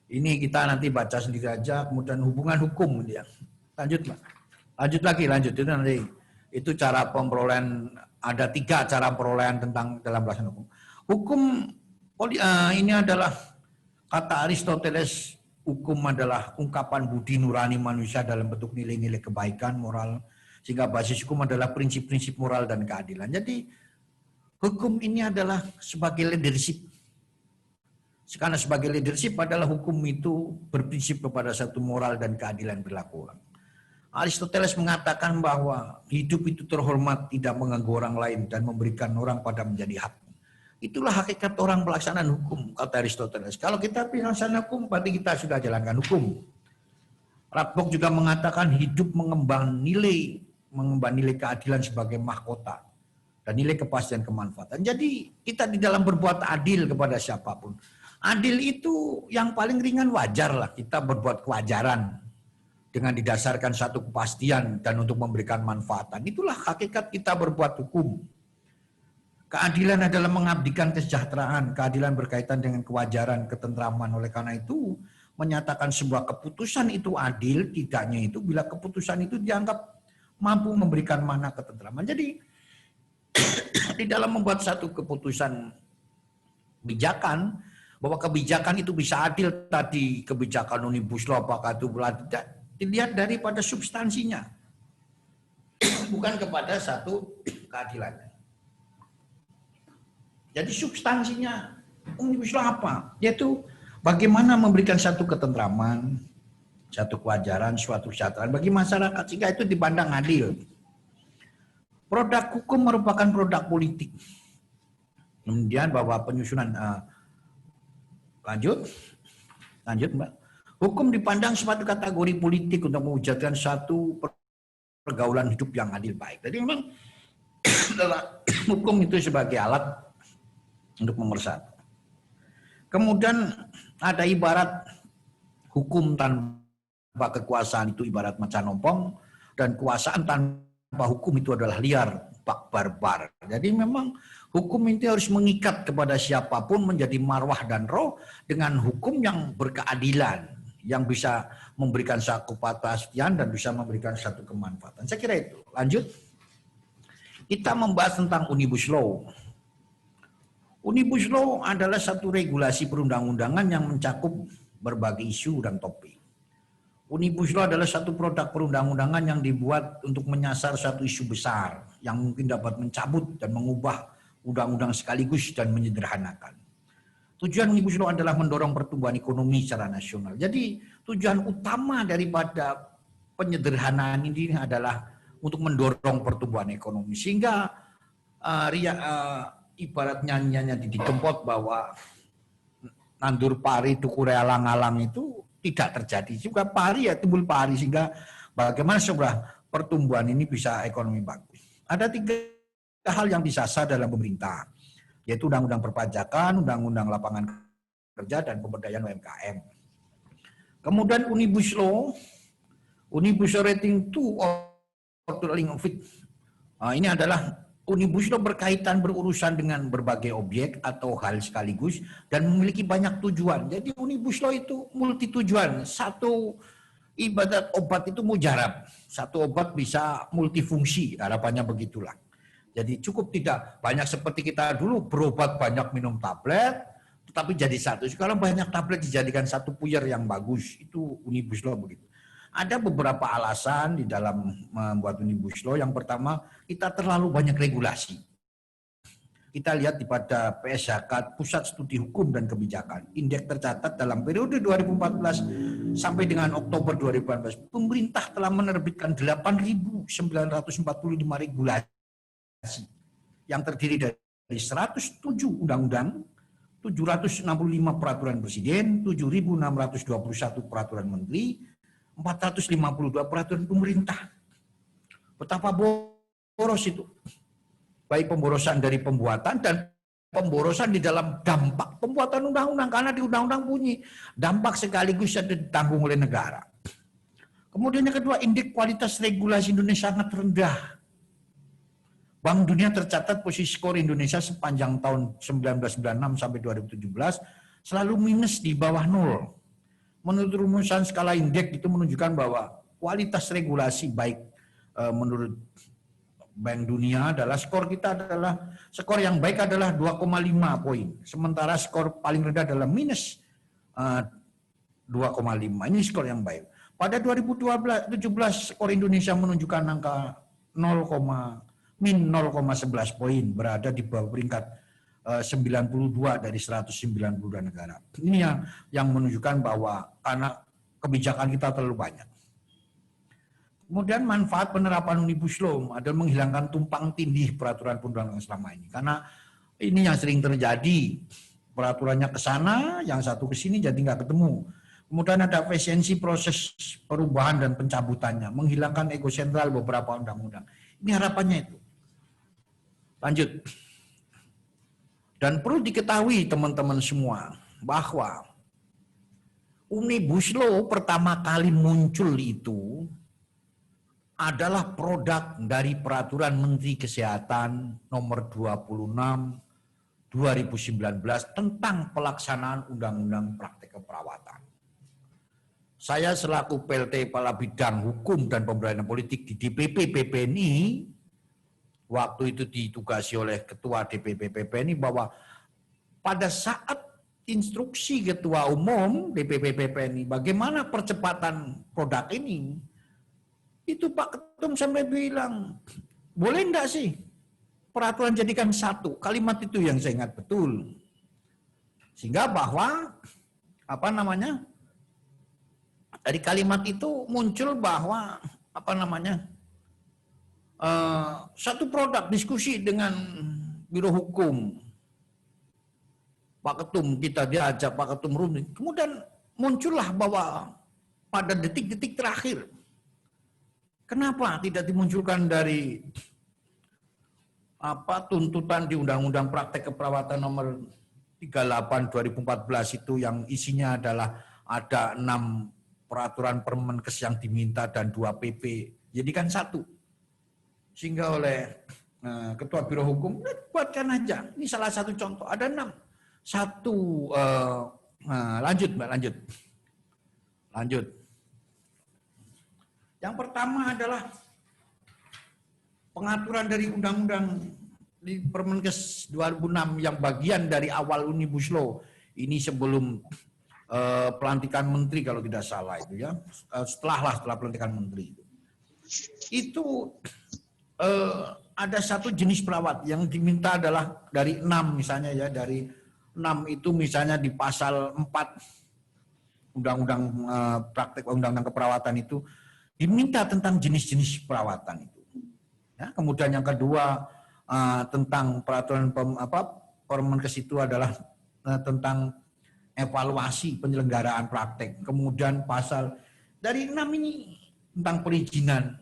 ini kita nanti baca sendiri aja, kemudian hubungan hukum ya. Lanjut itu nanti itu cara pemperolehan, ada 3 cara perolehan tentang dalam pelaksanaan hukum. Hukum ini adalah kata Aristoteles, hukum adalah ungkapan budi nurani manusia dalam bentuk nilai-nilai kebaikan, moral. Sehingga basis hukum adalah prinsip-prinsip moral dan keadilan. Jadi hukum ini adalah sebagai leadership. Karena sebagai leadership adalah hukum itu berprinsip kepada satu moral dan keadilan berlaku. Aristoteles mengatakan bahwa hidup itu terhormat, tidak mengganggu orang lain dan memberikan orang pada menjadi hak. Itulah hakikat orang pelaksanaan hukum, kata Aristoteles. Kalau kita pelaksanaan hukum, berarti kita sudah jalankan hukum. Radbrook juga mengatakan hidup mengemban nilai keadilan sebagai mahkota dan nilai kepastian kemanfaatan. Jadi kita di dalam berbuat adil kepada siapapun. Adil itu yang paling ringan wajar lah, kita berbuat kewajaran dengan didasarkan satu kepastian dan untuk memberikan manfaatan. Itulah hakikat kita berbuat hukum. Keadilan adalah mengabdikan kesejahteraan, keadilan berkaitan dengan kewajaran, ketentraman. Oleh karena itu menyatakan sebuah keputusan itu adil, tidaknya itu bila keputusan itu dianggap mampu memberikan makna ketentraman. Jadi di dalam membuat satu keputusan bijakan, Bahwa kebijakan itu bisa adil tadi, kebijakan Omnibus Law apakah itu tidak dilihat daripada substansinya, bukan kepada satu keadilan. Jadi substansinya Omnibus Law apa? Yaitu bagaimana memberikan satu ketentraman, satu kewajaran, suatu kesejahteraan bagi masyarakat sehingga itu dipandang adil. Produk hukum merupakan produk politik. Kemudian bahwa penyusunan lanjut Mbak. Hukum dipandang sebagai kategori politik untuk mewujudkan satu pergaulan hidup yang adil baik. Jadi memang hukum itu sebagai alat untuk memersatu. Kemudian ada ibarat hukum tanpa kekuasaan itu ibarat macan ompong, dan kekuasaan tanpa hukum itu adalah liar, barbar. Jadi memang hukum itu harus mengikat kepada siapapun menjadi marwah dan roh dengan hukum yang berkeadilan, yang bisa memberikan satu kepastian dan bisa memberikan satu kemanfaatan. Saya kira itu. Lanjut. Kita membahas tentang Omnibus Law. Omnibus Law adalah satu regulasi perundang-undangan yang mencakup berbagai isu dan topik. Omnibus Law adalah satu produk perundang-undangan yang dibuat untuk menyasar satu isu besar yang mungkin dapat mencabut dan mengubah undang-undang sekaligus dan menyederhanakan. Tujuan Omnibus Law adalah mendorong pertumbuhan ekonomi secara nasional. Jadi tujuan utama daripada penyederhanaan ini adalah untuk mendorong pertumbuhan ekonomi. Sehingga ibarat nyanyiannya Didi Kempot bahwa nandur pari tuku alang-alang itu tidak terjadi. Juga pari ya timbul pari, sehingga bagaimana sebuah pertumbuhan ini bisa ekonomi bagus. Ada 3 hal yang disasar dalam pemerintah, yaitu undang-undang perpajakan, undang-undang lapangan kerja, dan pemberdayaan UMKM. Kemudian Omnibus Law Rating 2 Order of It. Ini adalah Omnibus Law berkaitan berurusan dengan berbagai objek atau hal sekaligus dan memiliki banyak tujuan. Jadi Omnibus Law itu multi tujuan. Satu ibadat obat itu mujarab. Satu obat bisa multifungsi, harapannya begitulah. Jadi cukup tidak banyak seperti kita dulu berobat banyak minum tablet, tetapi jadi satu. Sekarang banyak tablet dijadikan satu puyer yang bagus. Itu Omnibus Law begitu. Ada beberapa alasan di dalam membuat Omnibus Law. Yang pertama, kita terlalu banyak regulasi. Kita lihat pada PSHK, Pusat Studi Hukum dan Kebijakan. Indeks tercatat dalam periode 2014 sampai dengan Oktober 2018, pemerintah telah menerbitkan 8.945 regulasi yang terdiri dari 107 undang-undang, 765 peraturan presiden, 7.621 peraturan menteri, 452 peraturan pemerintah. Betapa boros itu. Baik pemborosan dari pembuatan dan pemborosan di dalam dampak pembuatan undang-undang. Karena di undang-undang bunyi dampak sekaligus yang ditanggung oleh negara. Kemudian yang kedua, indeks kualitas regulasi Indonesia sangat rendah. Bank Dunia tercatat posisi skor Indonesia sepanjang tahun 1996 sampai 2017 selalu minus di bawah 0. Menurut rumusan skala indeks itu menunjukkan bahwa kualitas regulasi baik menurut Bank Dunia adalah skor yang baik adalah 2,5 poin. Sementara skor paling rendah adalah minus 2,5. Ini skor yang baik. Pada 2017 skor Indonesia menunjukkan angka min 0,11 poin, berada di bawah peringkat 92 dari 192 negara. Ini yang menunjukkan bahwa karena kebijakan kita terlalu banyak. Kemudian manfaat penerapan Omnibus Law adalah menghilangkan tumpang tindih peraturan perundang-undangan selama ini. Karena ini yang sering terjadi. Peraturannya ke sana, yang satu ke sini jadi nggak ketemu. Kemudian ada efisiensi proses perubahan dan pencabutannya, menghilangkan ego sentral beberapa undang-undang. Ini harapannya itu. Lanjut. Dan perlu diketahui teman-teman semua bahwa Omnibus Law pertama kali muncul itu adalah produk dari Peraturan Menteri Kesehatan nomor 26 2019 tentang pelaksanaan Undang-Undang Praktek Keperawatan. Saya selaku PLT Kepala Bidang Hukum dan Pemberdayaan Politik di DPP PPNI, waktu itu ditugasi oleh Ketua DPP PPNI bahwa pada saat instruksi Ketua Umum DPP PPNI bagaimana percepatan produk ini. Itu Pak Ketum sampai bilang, boleh enggak sih peraturan jadikan satu? Kalimat itu yang saya ingat betul. Sehingga bahwa dari kalimat itu muncul bahwa satu produk diskusi dengan Biro Hukum. Pak Ketum kita diajak Pak Ketum Rumi. Kemudian muncullah bahwa pada detik-detik terakhir, kenapa tidak dimunculkan dari tuntutan di Undang-Undang Praktek Keperawatan nomor 38 2014 itu yang isinya adalah ada 6 peraturan Permenkes yang diminta dan 2 PP. Jadi kan satu. Sehingga oleh Ketua Biro Hukum, buatkan aja. Ini salah satu contoh. Ada 6. Lanjut Mbak, lanjut. Yang pertama adalah pengaturan dari Undang-Undang di Permenkes 2006 yang bagian dari awal Omnibus Law. Ini sebelum pelantikan menteri kalau tidak salah itu ya. Setelah pelantikan menteri itu ada satu jenis perawat yang diminta adalah dari 6 misalnya ya, dari 6 itu misalnya di pasal 4 Undang-Undang Praktek Undang-Undang Keperawatan itu diminta tentang jenis-jenis perawatan itu. Ya, kemudian yang kedua tentang peraturan Permenkes itu adalah tentang evaluasi penyelenggaraan praktek. Kemudian pasal dari 6 ini tentang perizinan.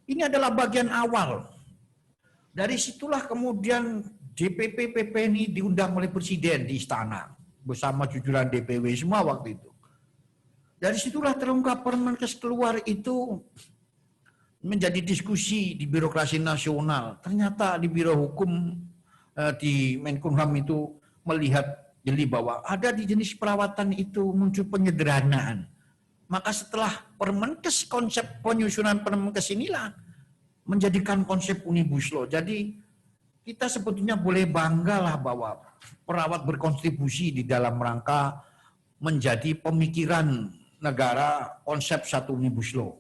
Ini adalah bagian awal. Dari situlah kemudian DPP PPNI diundang oleh Presiden di Istana bersama jajaran DPW semua waktu itu. Dari situlah terungkap Permenkes keluar itu menjadi diskusi di birokrasi nasional. Ternyata di Biro Hukum di Menkumham itu melihat jeli bahwa ada di jenis perawatan itu muncul penyederhanaan. Maka setelah Permenkes, konsep penyusunan Permenkes inilah menjadikan konsep Omnibus Law. Jadi kita sebetulnya boleh banggalah bahwa perawat berkontribusi di dalam rangka menjadi pemikiran negara konsep satu Omnibus Law.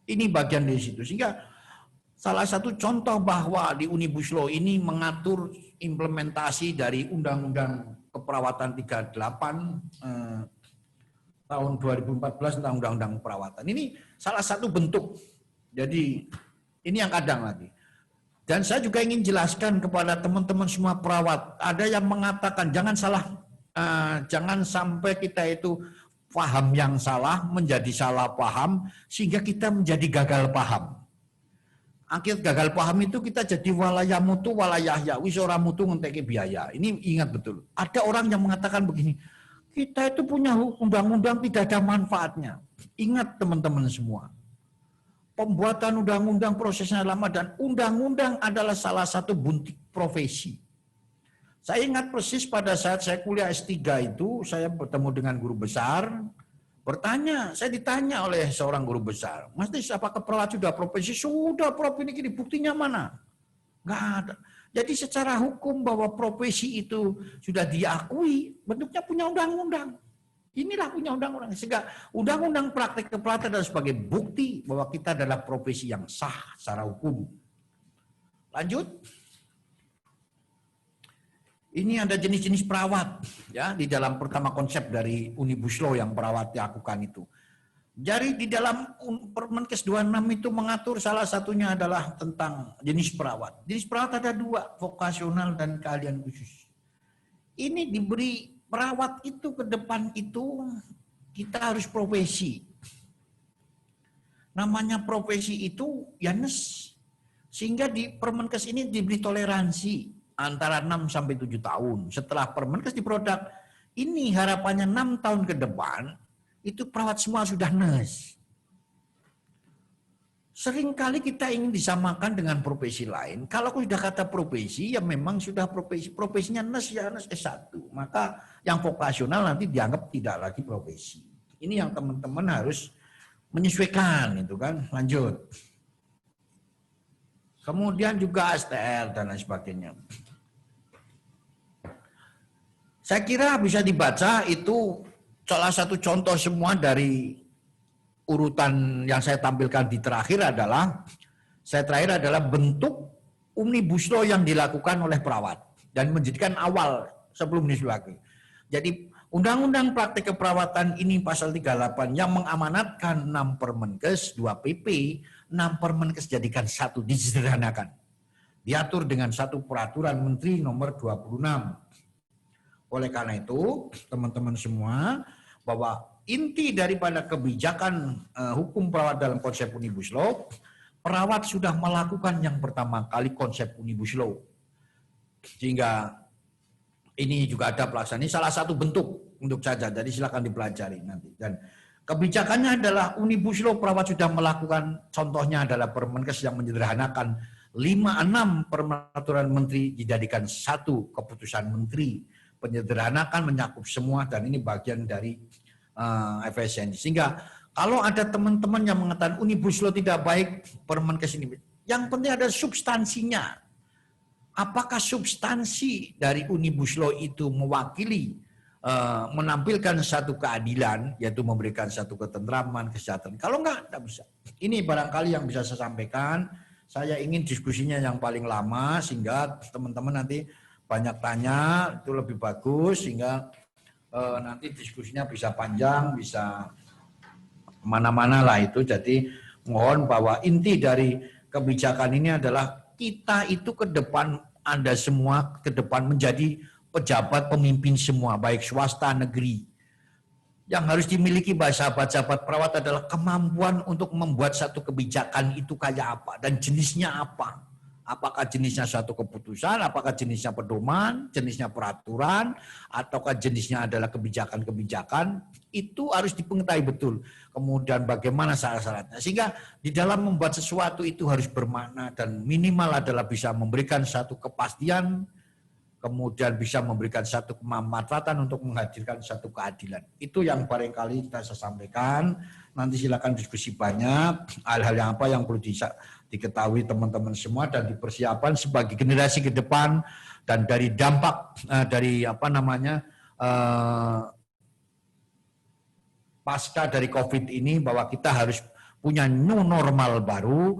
Ini bagian dari situ. Sehingga salah satu contoh bahwa di Omnibus Law ini mengatur implementasi dari Undang-Undang Keperawatan 38 tahun 2014 tentang Undang-Undang Keperawatan. Ini salah satu bentuk. Jadi ini yang kadang lagi. Dan saya juga ingin jelaskan kepada teman-teman semua perawat. Ada yang mengatakan jangan sampai kita itu paham yang salah menjadi salah paham sehingga kita menjadi gagal paham. Akhir gagal paham itu kita jadi walaya mutu walayahya wis ora mutu ngenteki biaya. Ini ingat betul. Ada orang yang mengatakan begini, kita itu punya undang-undang tidak ada manfaatnya. Ingat teman-teman semua. Pembuatan undang-undang prosesnya lama dan undang-undang adalah salah satu buntut profesi. Saya ingat persis pada saat saya kuliah S3 itu, saya bertemu dengan guru besar, saya ditanya oleh seorang guru besar, Mas Tis, apakah perawat sudah profesi? Sudah, Prof, ini buktinya mana? Nggak ada. Jadi secara hukum bahwa profesi itu sudah diakui, bentuknya punya undang-undang. Inilah punya undang-undang. Sehingga undang-undang praktek keperawatan adalah sebagai bukti bahwa kita adalah profesi yang sah secara hukum. Lanjut. Ini ada jenis-jenis perawat ya di dalam pertama konsep dari Omnibus Law yang perawat dilakukan itu. Jadi di dalam Permenkes 26 itu mengatur salah satunya adalah tentang jenis perawat. Jenis perawat ada 2, vokasional dan keahlian khusus. Ini diberi perawat itu ke depan itu kita harus profesi. Namanya profesi itu ya nes. Sehingga di Permenkes ini diberi toleransi antara 6 sampai 7 tahun. Setelah Permenkes di produk ini harapannya 6 tahun ke depan itu perawat semua sudah nes. Seringkali kita ingin disamakan dengan profesi lain. Kalau sudah kata profesi, ya memang sudah profesinya nes ya nes S1. Maka yang vokasional nanti dianggap tidak lagi profesi. Ini yang teman-teman harus menyesuaikan itu kan. Lanjut. Kemudian juga STR dan lain sebagainya. Saya kira bisa dibaca itu salah satu contoh semua dari urutan yang saya tampilkan di terakhir adalah bentuk omnibus law yang dilakukan oleh perawat dan menjadikan awal sebelum disulaki. Jadi Undang-Undang Praktik Keperawatan ini pasal 38 yang mengamanatkan 6 Permenkes, 2 PP, 6 Permenkes jadikan 1 disederhanakan. Diatur dengan 1 peraturan Menteri nomor 26. Oleh karena itu, teman-teman semua, bahwa inti daripada kebijakan hukum perawat dalam konsep Omnibus Law, perawat sudah melakukan yang pertama kali konsep Omnibus Law. Sehingga ini juga ada pelaksanaan. Ini salah satu bentuk untuk saja, jadi silakan dipelajari nanti. Dan kebijakannya adalah Omnibus Law perawat sudah melakukan, contohnya adalah Permenkes yang menyederhanakan 5-6 peraturan menteri dijadikan 1 keputusan menteri. Penyederhanakan menyakup semua dan ini bagian dari efisiensi. Sehingga kalau ada teman-teman yang mengatakan Omnibus Law tidak baik, Permenkes ini, yang penting ada substansinya. Apakah substansi dari Omnibus Law itu mewakili menampilkan satu keadilan, yaitu memberikan satu ketentraman, kesejahteraan? Kalau enggak bisa. Ini barangkali yang bisa saya sampaikan. Saya ingin diskusinya yang paling lama sehingga teman-teman nanti banyak tanya, itu lebih bagus sehingga nanti diskusinya bisa panjang, bisa mana-mana lah itu. Jadi mohon bahwa inti dari kebijakan ini adalah kita itu ke depan, Anda semua ke depan menjadi pejabat pemimpin semua, baik swasta, negeri. Yang harus dimiliki sahabat-sahabat perawat adalah kemampuan untuk membuat satu kebijakan itu kayak apa dan jenisnya apa. Apakah jenisnya satu keputusan, apakah jenisnya pedoman, jenisnya peraturan, ataukah jenisnya adalah kebijakan-kebijakan, itu harus dipengetahui betul. Kemudian bagaimana syarat-syaratnya. Sehingga di dalam membuat sesuatu itu harus bermakna dan minimal adalah bisa memberikan satu kepastian, kemudian bisa memberikan satu kemanfaatan untuk menghadirkan satu keadilan. Itu yang barangkali kita saya sampaikan. Nanti silakan diskusi banyak, hal-hal yang apa yang perlu diketahui teman-teman semua dan dipersiapkan sebagai generasi ke depan dan dari dampak dari pasca dari COVID ini bahwa kita harus punya new normal baru,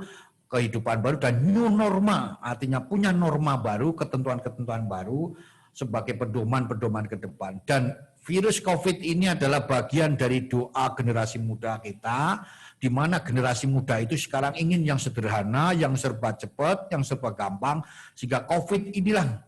kehidupan baru dan new norma, artinya punya norma baru, ketentuan-ketentuan baru sebagai pedoman-pedoman ke depan. Dan virus COVID ini adalah bagian dari doa generasi muda kita, di mana generasi muda itu sekarang ingin yang sederhana, yang serba cepat, yang serba gampang, sehingga COVID inilah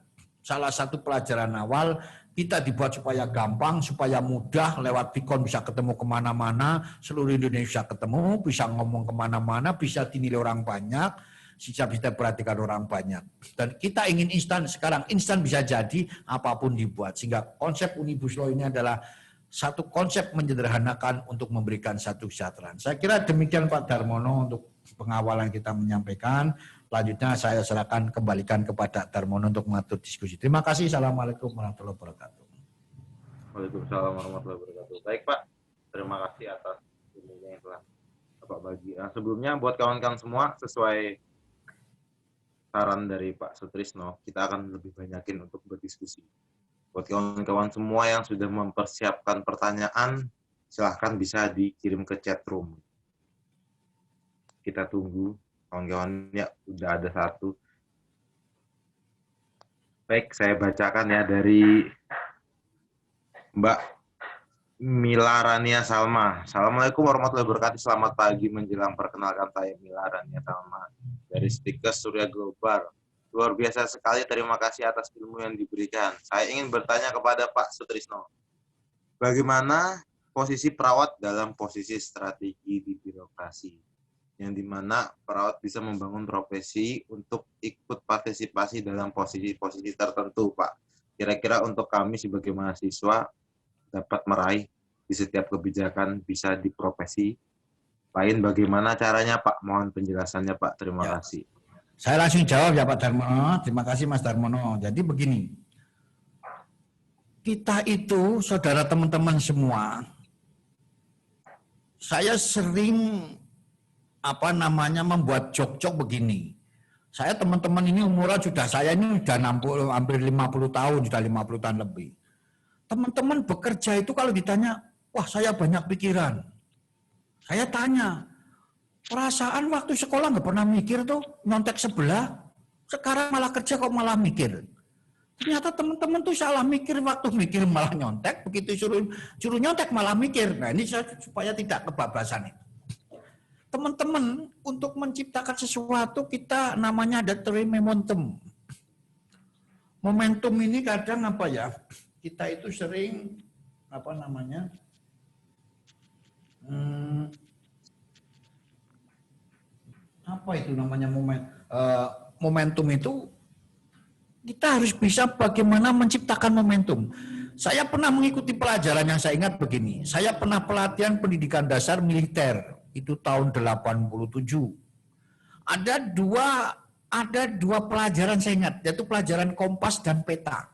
salah satu pelajaran awal kita dibuat supaya gampang, supaya mudah, lewat Vicon bisa ketemu kemana-mana, seluruh Indonesia ketemu, bisa ngomong kemana-mana, bisa dinilai orang banyak, bisa perhatikan orang banyak. Dan kita ingin instan, sekarang instan bisa jadi, apapun dibuat. Sehingga konsep Omnibus Law ini adalah satu konsep menyederhanakan untuk memberikan satu kesejahteraan. Saya kira demikian Pak Darmono untuk pengawalan kita menyampaikan. Selanjutnya saya serahkan kembalikan kepada Darmono untuk mengatur diskusi. Terima kasih. Assalamualaikum warahmatullahi wabarakatuh. Waalaikumsalam warahmatullahi wabarakatuh. Baik Pak, terima kasih atas ilmunya yang telah Bapak bagi. Nah, sebelumnya buat kawan-kawan semua, sesuai saran dari Pak Sutrisno, kita akan lebih banyakin untuk berdiskusi. Buat kawan-kawan semua yang sudah mempersiapkan pertanyaan, silahkan bisa dikirim ke chat room. Kita tunggu. Kawan-kawan ya udah ada satu. Baik, saya bacakan ya dari Mbak Mila Rania Salma. Assalamualaikum warahmatullahi wabarakatuh. Selamat pagi menjelang, perkenalkan saya Mila Rania Salma dari Stikes Surya Global. Luar biasa sekali, terima kasih atas ilmu yang diberikan. Saya ingin bertanya kepada Pak Sutrisno. Bagaimana posisi perawat dalam posisi strategi di birokrasi? Yang dimana perawat bisa membangun profesi untuk ikut partisipasi dalam posisi-posisi tertentu, Pak. Kira-kira untuk kami sebagai mahasiswa dapat meraih di setiap kebijakan bisa di profesi lain, bagaimana caranya, Pak? Mohon penjelasannya, Pak. Terima kasih. Saya langsung jawab ya Pak Darmono. Terima kasih Mas Darmono. Jadi begini, kita itu saudara teman-teman semua, saya sering membuat jok-jok begini. Saya teman-teman ini umurnya saya ini sudah 60, hampir 50 tahun, sudah 50 tahun lebih. Teman-teman bekerja itu kalau ditanya, wah saya banyak pikiran. Saya tanya, perasaan waktu sekolah nggak pernah mikir tuh, nyontek sebelah, sekarang malah kerja kok malah mikir. Ternyata teman-teman tuh salah mikir, waktu mikir malah nyontek, begitu suruh nyontek malah mikir. Nah ini supaya tidak kebablasan itu. Teman-teman, untuk menciptakan sesuatu kita namanya ada momentum. Momentum ini kadang apa ya? Kita itu sering apa namanya? Apa itu namanya momentum itu? Kita harus bisa bagaimana menciptakan momentum. Saya pernah mengikuti pelajaran yang saya ingat begini. Saya pernah pelatihan pendidikan dasar militer. Itu tahun 87. Ada dua pelajaran saya ingat, yaitu pelajaran kompas dan peta.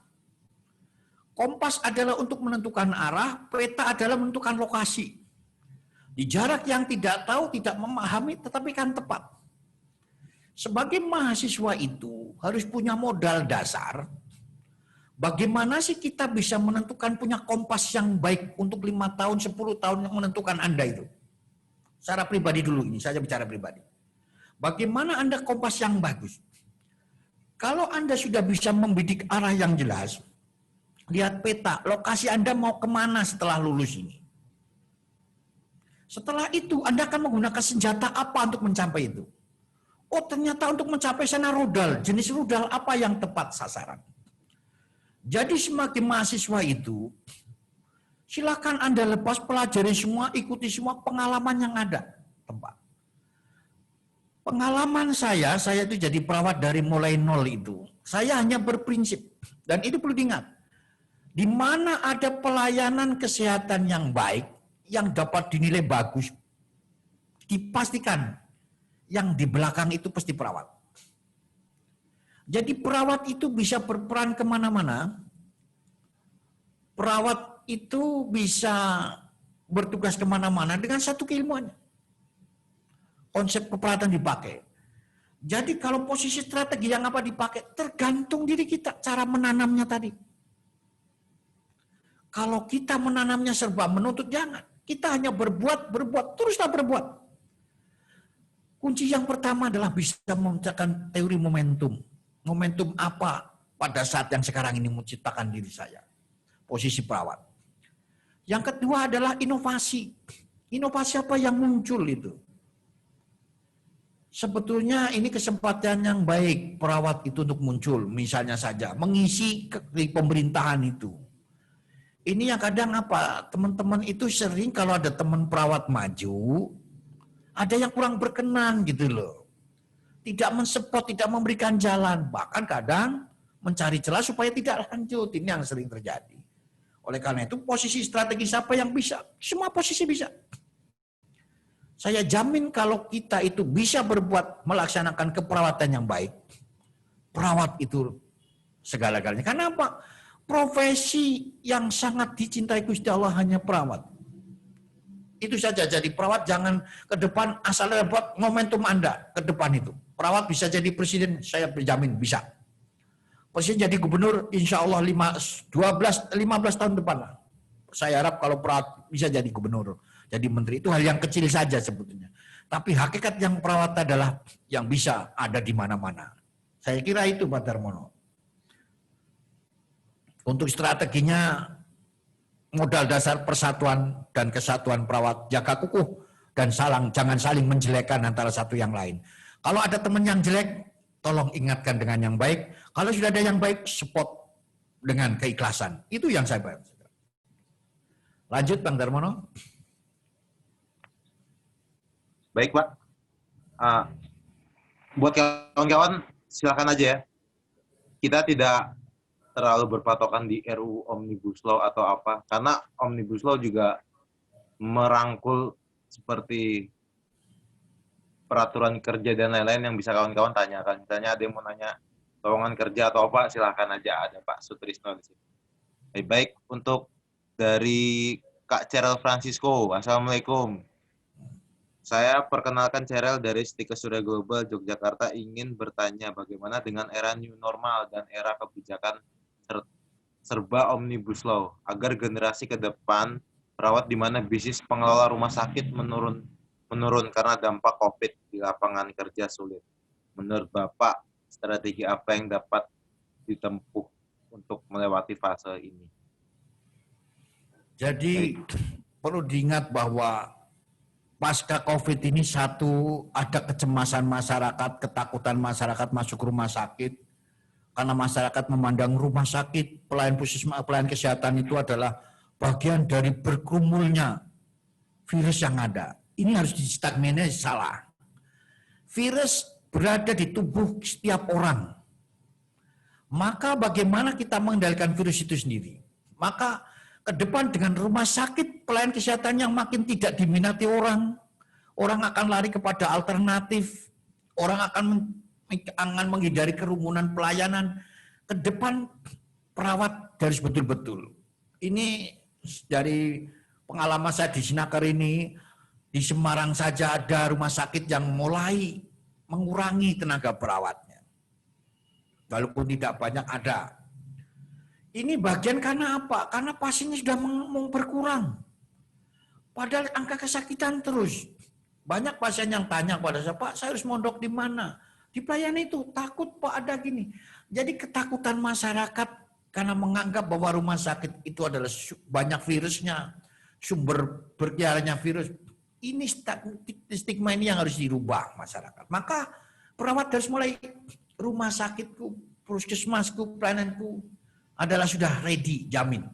Kompas adalah untuk menentukan arah, peta adalah menentukan lokasi. Di jarak yang tidak tahu, tidak memahami, tetapi kan tepat. Sebagai mahasiswa itu harus punya modal dasar. Bagaimana sih kita bisa menentukan punya kompas yang baik untuk 5 tahun, 10 tahun yang menentukan Anda itu? Secara pribadi dulu ini, saya bicara pribadi. Bagaimana Anda kompas yang bagus? Kalau Anda sudah bisa membidik arah yang jelas, lihat peta, lokasi Anda mau kemana setelah lulus ini. Setelah itu Anda akan menggunakan senjata apa untuk mencapai itu? Oh ternyata untuk mencapai sana rudal, jenis rudal apa yang tepat sasaran. Jadi sebagai mahasiswa itu, silakan Anda lepas pelajari semua, ikuti semua pengalaman yang ada. Tempat. Pengalaman saya itu jadi perawat dari mulai nol itu. Saya hanya berprinsip, dan itu perlu diingat. Di mana ada pelayanan kesehatan yang baik, yang dapat dinilai bagus, dipastikan yang di belakang itu pasti perawat. Jadi perawat itu bisa berperan kemana-mana. Perawat itu bisa bertugas kemana-mana dengan satu keilmuannya. Konsep keperawatan dipakai. Jadi kalau posisi strategi yang apa dipakai, tergantung diri kita, cara menanamnya tadi. Kalau kita menanamnya serba menuntut, jangan. Kita hanya berbuat, teruslah berbuat. Kunci yang pertama adalah bisa menciptakan teori momentum. Momentum apa pada saat yang sekarang ini menciptakan diri saya. Posisi perawat. Yang kedua adalah inovasi. Inovasi apa yang muncul itu? Sebetulnya ini kesempatan yang baik perawat itu untuk muncul. Misalnya saja mengisi di pemerintahan itu. Ini yang kadang apa? Teman-teman itu sering kalau ada teman perawat maju, ada yang kurang berkenan gitu loh. Tidak mensupport, tidak memberikan jalan. Bahkan kadang mencari celah supaya tidak lanjut. Ini yang sering terjadi. Oleh karena itu posisi strategis apa yang bisa? Semua posisi bisa. Saya jamin kalau kita itu bisa berbuat melaksanakan keperawatan yang baik. Perawat itu segala-galanya. Karena apa? Profesi yang sangat dicintai Gusti Allah hanya perawat. Itu saja, jadi perawat jangan ke depan asal buat momentum Anda ke depan itu. Perawat bisa jadi presiden, saya berjamin bisa. Presiden jadi gubernur, insya Allah 15 tahun depan. Saya harap kalau perawat bisa jadi gubernur, jadi menteri, itu hal yang kecil saja sebetulnya. Tapi hakikat yang perawat adalah yang bisa ada di mana-mana. Saya kira itu Pak Darmono. Untuk strateginya, modal dasar persatuan dan kesatuan perawat, jaga kukuh dan jangan saling menjelekkan antara satu yang lain. Kalau ada teman yang jelek, tolong ingatkan dengan yang baik. Kalau sudah ada yang baik, support dengan keikhlasan. Itu yang saya bayar. Lanjut Bang Darmono. Baik Pak. Buat kawan-kawan, silakan aja ya. Kita tidak terlalu berpatokan di RUU Omnibus Law atau apa, karena Omnibus Law juga merangkul seperti peraturan kerja dan lain-lain yang bisa kawan-kawan tanyakan. Misalnya ada yang mau nanya lowongan kerja atau apa, silahkan aja, ada Pak Sutrisno di sini. Baik, untuk dari Kak Cheryl Francisco, Assalamualaikum. Saya perkenalkan Cheryl dari Stika Surya Global Yogyakarta, ingin bertanya bagaimana dengan era new normal dan era kebijakan serba Omnibus Law agar generasi ke depan perawat di mana bisnis pengelola rumah sakit menurun karena dampak COVID di lapangan kerja sulit. Menurut Bapak, strategi apa yang dapat ditempuh untuk melewati fase ini? Jadi perlu diingat bahwa pasca COVID ini satu, ada kecemasan masyarakat, ketakutan masyarakat masuk rumah sakit. Karena masyarakat memandang rumah sakit, pelayan puskesmas, pelayan kesehatan itu adalah bagian dari berkerumunnya virus yang ada. Ini harus dimanage salah. Virus berada di tubuh setiap orang. Maka bagaimana kita mengendalikan virus itu sendiri? Maka ke depan dengan rumah sakit, pelayan kesehatan yang makin tidak diminati orang akan lari kepada alternatif, orang akan menghindari kerumunan pelayanan. Ke depan perawat harus betul-betul. Ini dari pengalaman saya di Sinaker ini, di Semarang saja ada rumah sakit yang mulai mengurangi tenaga perawatnya. Walaupun tidak banyak ada. Ini bagian karena apa? Karena pasiennya sudah berkurang. Padahal angka kesakitan terus. Banyak pasien yang tanya pada saya, Pak, saya harus mondok di mana? Di pelayanan itu, takut Pak ada gini. Jadi ketakutan masyarakat karena menganggap bahwa rumah sakit itu adalah banyak virusnya, sumber berkeliarannya virus. Ini stigma ini yang harus dirubah masyarakat. Maka perawat harus mulai, rumah sakitku, puskesmasku, pelayananku adalah sudah ready, jamin.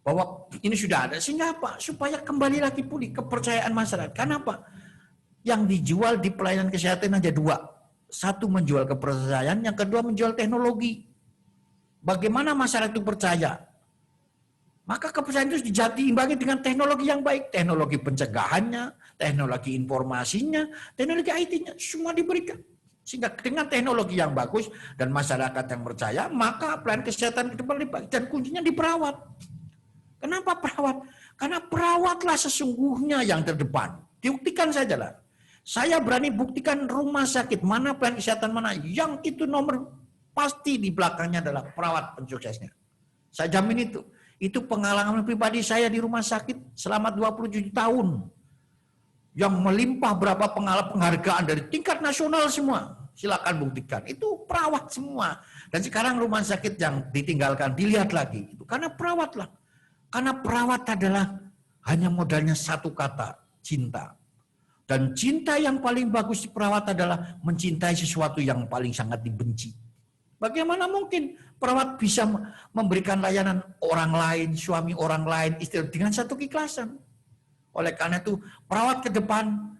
Bahwa ini sudah ada. Sehingga apa? Supaya kembali lagi pulih kepercayaan masyarakat. Karena apa? Yang dijual di pelayanan kesehatan hanya dua. Satu menjual kepercayaan, yang kedua menjual teknologi. Bagaimana masyarakat itu percaya? Maka kepercayaan itu diimbangi dengan teknologi yang baik. Teknologi pencegahannya, teknologi informasinya, teknologi IT-nya, semua diberikan. Sehingga dengan teknologi yang bagus dan masyarakat yang percaya, maka pelayanan kesehatan ke depan lebih baik. Dan kuncinya di perawat. Kenapa perawat? Karena perawatlah sesungguhnya yang terdepan. Dibuktikan saja lah. Saya berani buktikan rumah sakit mana, pelayanan kesehatan mana, yang itu nomor pasti di belakangnya adalah perawat pensuksesnya. Saya jamin itu. Itu pengalaman pribadi saya di rumah sakit selama 27 tahun. Yang melimpah berapa penghargaan dari tingkat nasional semua. Silakan buktikan. Itu perawat semua. Dan sekarang rumah sakit yang ditinggalkan, dilihat lagi. Karena perawatlah. Karena perawat adalah hanya modalnya satu kata, cinta. Dan cinta yang paling bagus di perawat adalah mencintai sesuatu yang paling sangat dibenci. Bagaimana mungkin perawat bisa memberikan layanan orang lain, suami orang lain, istri dengan satu keikhlasan? Oleh karena itu, perawat ke depan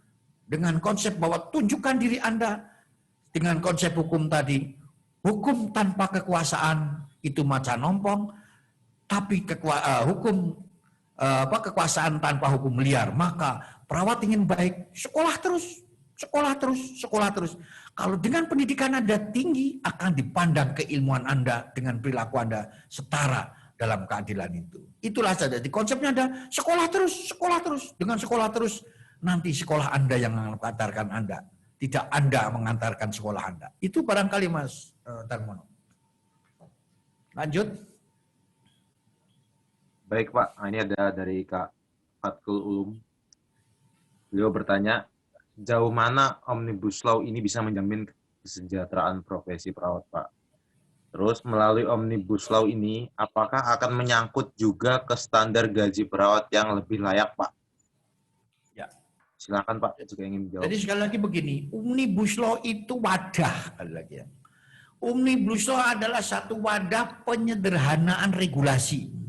dengan konsep bahwa tunjukkan diri Anda dengan konsep hukum tadi. Hukum tanpa kekuasaan itu macan ompong, tapi kekuasaan tanpa hukum liar. Maka perawat ingin baik, sekolah terus. Kalau dengan pendidikan Anda tinggi, akan dipandang keilmuan Anda dengan perilaku Anda setara dalam keadilan itu. Itulah saja. Jadi konsepnya ada sekolah terus. Dengan sekolah terus, nanti sekolah Anda yang mengantarkan Anda. Tidak Anda mengantarkan sekolah Anda. Itu barangkali Mas Darmono. Lanjut. Baik Pak, nah, ini ada dari Kak Fatkul Ulum. Beliau bertanya, jauh mana Omnibus Law ini bisa menjamin kesejahteraan profesi perawat Pak? Terus melalui Omnibus Law ini, apakah akan menyangkut juga ke standar gaji perawat yang lebih layak Pak? Ya. Silakan Pak, jika ingin menjawab. Jadi sekali lagi begini, Omnibus Law itu wadah. Sekali lagi ya. Omnibus Law adalah satu wadah penyederhanaan regulasi.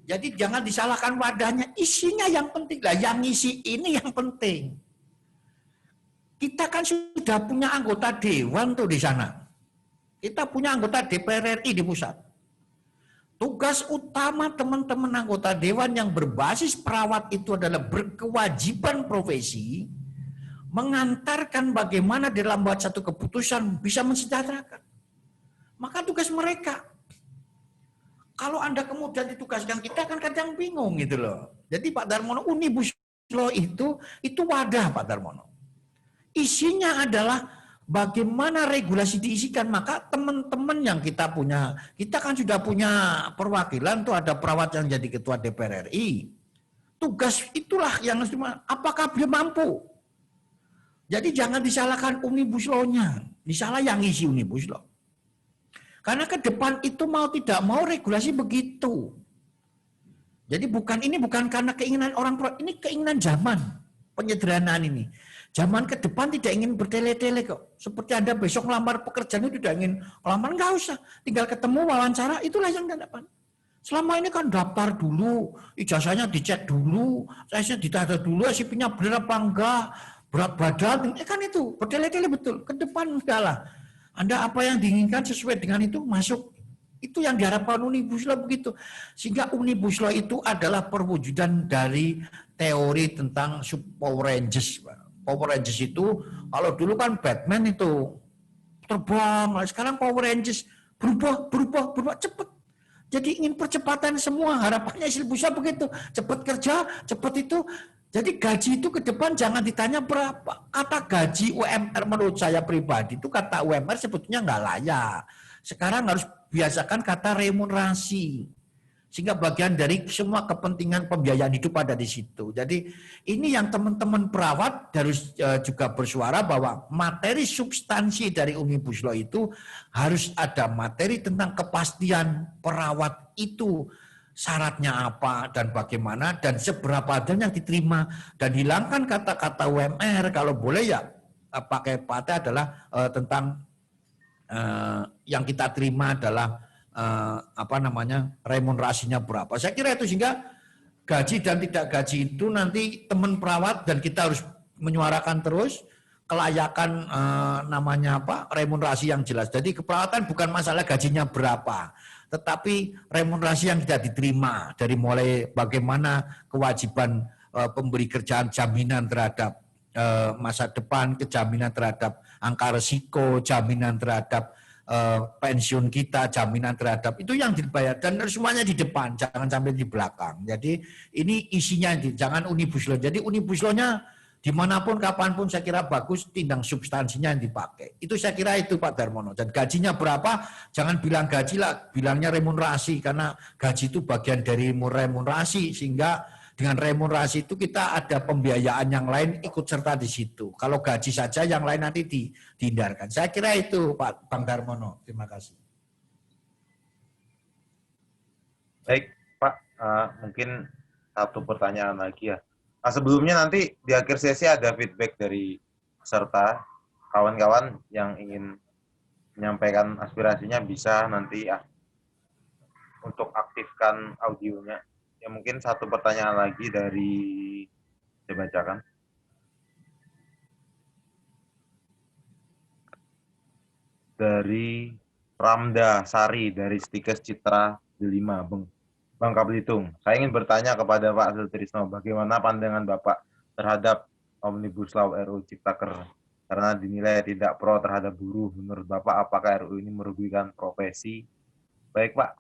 Jadi jangan disalahkan wadahnya, isinya yang penting lah, yang isi ini yang penting. Kita kan sudah punya anggota dewan tuh di sana. Kita punya anggota DPR RI di pusat. Tugas utama teman-teman anggota dewan yang berbasis perawat itu adalah berkewajiban profesi mengantarkan bagaimana dalam buat satu keputusan bisa mensejahterakan. Maka tugas mereka. Kalau Anda kemudian ditugaskan, kita kan kadang bingung gitu loh. Jadi Pak Darmono, Omnibus Law itu wadah Pak Darmono. Isinya adalah bagaimana regulasi diisikan, maka teman-teman yang kita punya, kita kan sudah punya perwakilan tuh, ada perawat yang jadi ketua DPR RI. Tugas itulah yang harus apakah dia mampu. Jadi jangan disalahkan Omnibus Law-nya, disalah yang isi Omnibus Law. Karena ke depan itu mau tidak mau regulasi begitu. Jadi ini bukan karena keinginan orang, ini keinginan zaman, penyederhanaan ini. Zaman ke depan tidak ingin bertele-tele kok. Seperti Anda besok melamar pekerjaan itu tidak ingin melamar, enggak usah. Tinggal ketemu, wawancara, itulah yang Anda dapat. Selama ini kan daftar dulu, ijazahnya dicek dulu, saya ditata dulu, SIP-nya benar apa enggak, berat badan, kan itu, bertele-tele betul. Ke depan enggak lah. Anda apa yang diinginkan sesuai dengan itu masuk. Itu yang diharapkan Omnibus Law begitu. Sehingga Omnibus Law itu adalah perwujudan dari teori tentang Power Rangers. Power Rangers itu, kalau dulu kan Batman itu terbang, sekarang Power Rangers berubah, cepat. Jadi ingin percepatan semua, harapannya Silbusa begitu, cepat kerja, cepat itu. Jadi gaji itu ke depan jangan ditanya berapa. Kata gaji UMR menurut saya pribadi itu kata UMR sebetulnya nggak layak. Sekarang harus biasakan kata remunerasi. Sehingga bagian dari semua kepentingan pembiayaan hidup ada di situ. Jadi ini yang teman-teman perawat harus juga bersuara bahwa materi substansi dari Omnibus Law itu harus ada materi tentang kepastian perawat itu syaratnya apa dan bagaimana dan seberapa dan yang diterima, dan hilangkan kata-kata UMR, kalau boleh ya pakai kata adalah tentang yang kita terima adalah remunerasinya berapa. Saya kira itu, sehingga gaji dan tidak gaji itu nanti teman perawat dan kita harus menyuarakan terus kelayakan remunerasi yang jelas. Jadi keperawatan bukan masalah gajinya berapa, tetapi remunerasi yang tidak diterima, dari mulai bagaimana kewajiban pemberi kerjaan, jaminan terhadap masa depan, jaminan terhadap angka resiko, jaminan terhadap pensiun kita, jaminan terhadap itu yang dibayar, dan semuanya di depan, jangan sampai di belakang. Jadi ini isinya, jangan Omnibus Law. Jadi Omnibus Law-nya dimanapun, kapanpun saya kira bagus, tindang substansinya yang dipakai. Itu saya kira itu Pak Darmono. Dan gajinya berapa, jangan bilang gaji lah, bilangnya remunerasi, karena gaji itu bagian dari remunerasi, sehingga dengan remunerasi itu kita ada pembiayaan yang lain ikut serta di situ. Kalau gaji saja yang lain nanti dihindarkan. Saya kira itu Pak Bang Darmono. Terima kasih. Baik Pak, mungkin satu pertanyaan lagi ya. Sebelumnya nanti di akhir sesi ada feedback dari peserta, kawan-kawan yang ingin menyampaikan aspirasinya bisa nanti untuk aktifkan audionya. Ya mungkin satu pertanyaan lagi dari, saya bacakan. Dari Ramda Sari dari Stikes Citra Delima, Bangka Belitung. Saya ingin bertanya kepada Pak Sutrisno, bagaimana pandangan Bapak terhadap Omnibus Law RUU Ciptaker karena dinilai tidak pro terhadap buruh. Menurut Bapak, apakah RUU ini merugikan profesi? Baik Pak,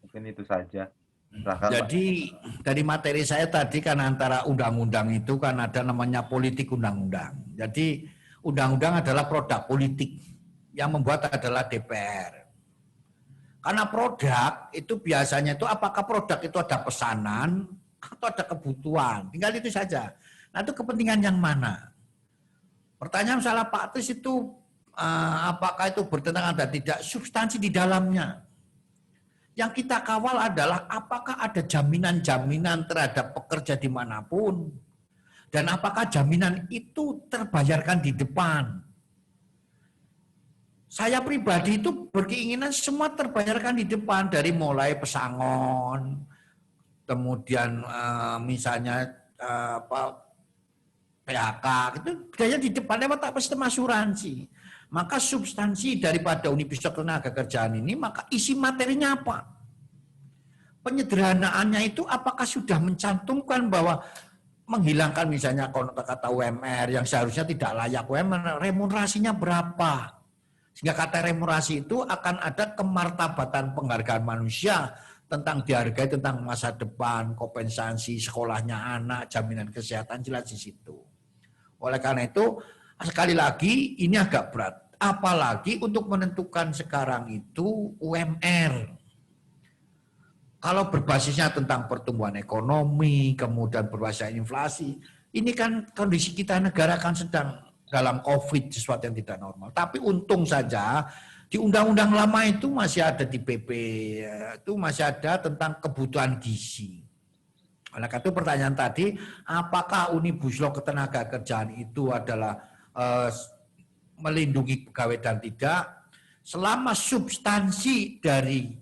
mungkin itu saja. Silahkan, jadi Pak. Dari materi saya tadi kan antara undang-undang itu kan ada namanya politik undang-undang. Jadi undang-undang adalah produk politik, yang membuat adalah DPR. Karena produk itu biasanya itu apakah produk itu ada pesanan atau ada kebutuhan, tinggal itu saja. Nah itu kepentingan yang mana? Pertanyaan salah Pak Tris itu apakah itu bertentangan dan tidak, substansi di dalamnya. Yang kita kawal adalah apakah ada jaminan-jaminan terhadap pekerja dimanapun. Dan apakah jaminan itu terbayarkan di depan. Saya pribadi itu berkeinginan semua terbayarkan di depan. Dari mulai pesangon, kemudian misalnya PHK, itu biaya di depan lewat sistem asuransi. Maka substansi daripada Omnibus Law Ketenagakerjaan ini, maka isi materinya apa? Penyederhanaannya itu apakah sudah mencantumkan bahwa menghilangkan misalnya kata UMR yang seharusnya tidak layak UMR, remunerasinya berapa? Sehingga kata remunerasi itu akan ada kemartabatan penghargaan manusia tentang dihargai, tentang masa depan, kompensasi sekolahnya anak, jaminan kesehatan, jelas di situ. Oleh karena itu Sekali lagi ini agak berat. Apalagi untuk menentukan sekarang itu UMR. Kalau berbasisnya tentang pertumbuhan ekonomi, kemudian berbasis inflasi, ini kan kondisi kita negara kan sedang dalam COVID, sesuatu yang tidak normal. Tapi untung saja di undang-undang lama itu masih ada di PP, itu masih ada tentang kebutuhan gizi. Oleh karena itu pertanyaan tadi, apakah Omnibus Law Ketenagakerjaan itu adalah melindungi pegawai dan tidak? Selama substansi dari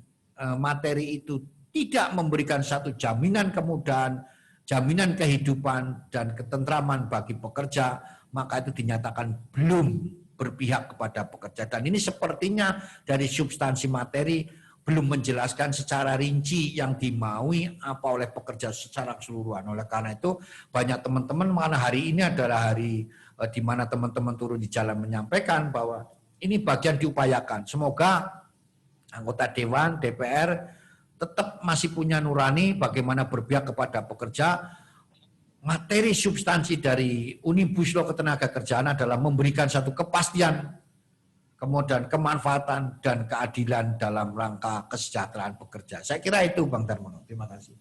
materi itu tidak memberikan satu jaminan kemudahan, jaminan kehidupan dan ketentraman bagi pekerja, maka itu dinyatakan belum berpihak kepada pekerja. Dan ini sepertinya dari substansi materi belum menjelaskan secara rinci yang dimaui apa oleh pekerja secara keseluruhan. Oleh karena itu banyak teman-teman, mana hari ini adalah hari di mana teman-teman turun di jalan menyampaikan bahwa ini bagian diupayakan. Semoga anggota Dewan, DPR tetap masih punya nurani bagaimana berpihak kepada pekerja. Materi substansi dari Omnibus Law Ketenagakerjaan adalah memberikan satu kepastian, kemudian kemanfaatan dan keadilan dalam rangka kesejahteraan pekerja. Saya kira itu Bang Darmono. Terima kasih.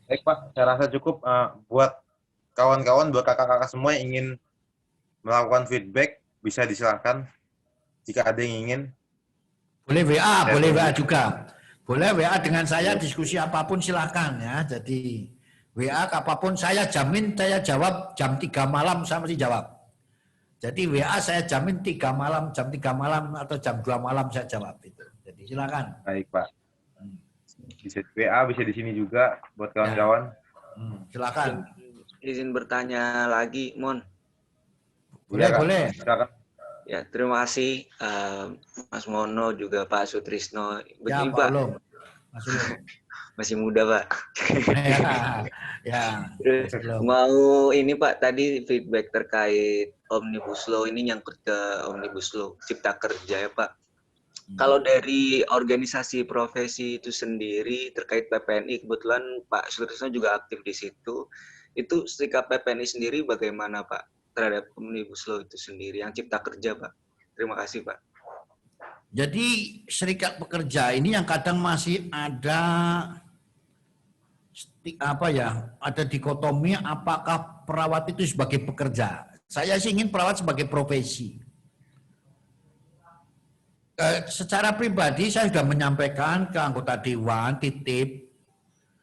Baik Pak, saya rasa cukup buat kawan-kawan, buat kakak-kakak semua yang ingin melakukan feedback, bisa disilahkan jika ada yang ingin. Boleh WA, boleh WA juga. Boleh WA dengan saya, diskusi apapun silahkan ya. Jadi WA apapun saya jamin saya jawab jam 3 malam saya mesti jawab. Jadi WA saya jamin 3 malam, jam 3 malam atau jam 2 malam saya jawab itu. Jadi silakan. Baik Pak. Bisa WA, bisa di sini juga buat kawan-kawan. Silakan. Izin bertanya lagi, Mon. Boleh, Ya, boleh. Silakan. Ya, terima kasih Mas Mono juga Pak Sutrisno. Ya, Begini Pak Pak, Ulum. Mas Ulum. masih muda Pak. Ya. Terus mau ini Pak, tadi feedback terkait Omnibus Law ini nyangkut ke Omnibus Law Cipta Kerja ya Pak. Kalau dari organisasi profesi itu sendiri terkait PPNI, kebetulan Pak Sutrisno juga aktif di situ. Itu sikap PPNI sendiri bagaimana Pak terhadap Omnibus Law itu sendiri yang Cipta Kerja Pak? Terima kasih Pak. Jadi serikat pekerja ini yang kadang masih ada ada dikotomi apakah perawat itu sebagai pekerja. Saya sih ingin perawat sebagai profesi. Secara pribadi saya sudah menyampaikan ke anggota dewan, titip,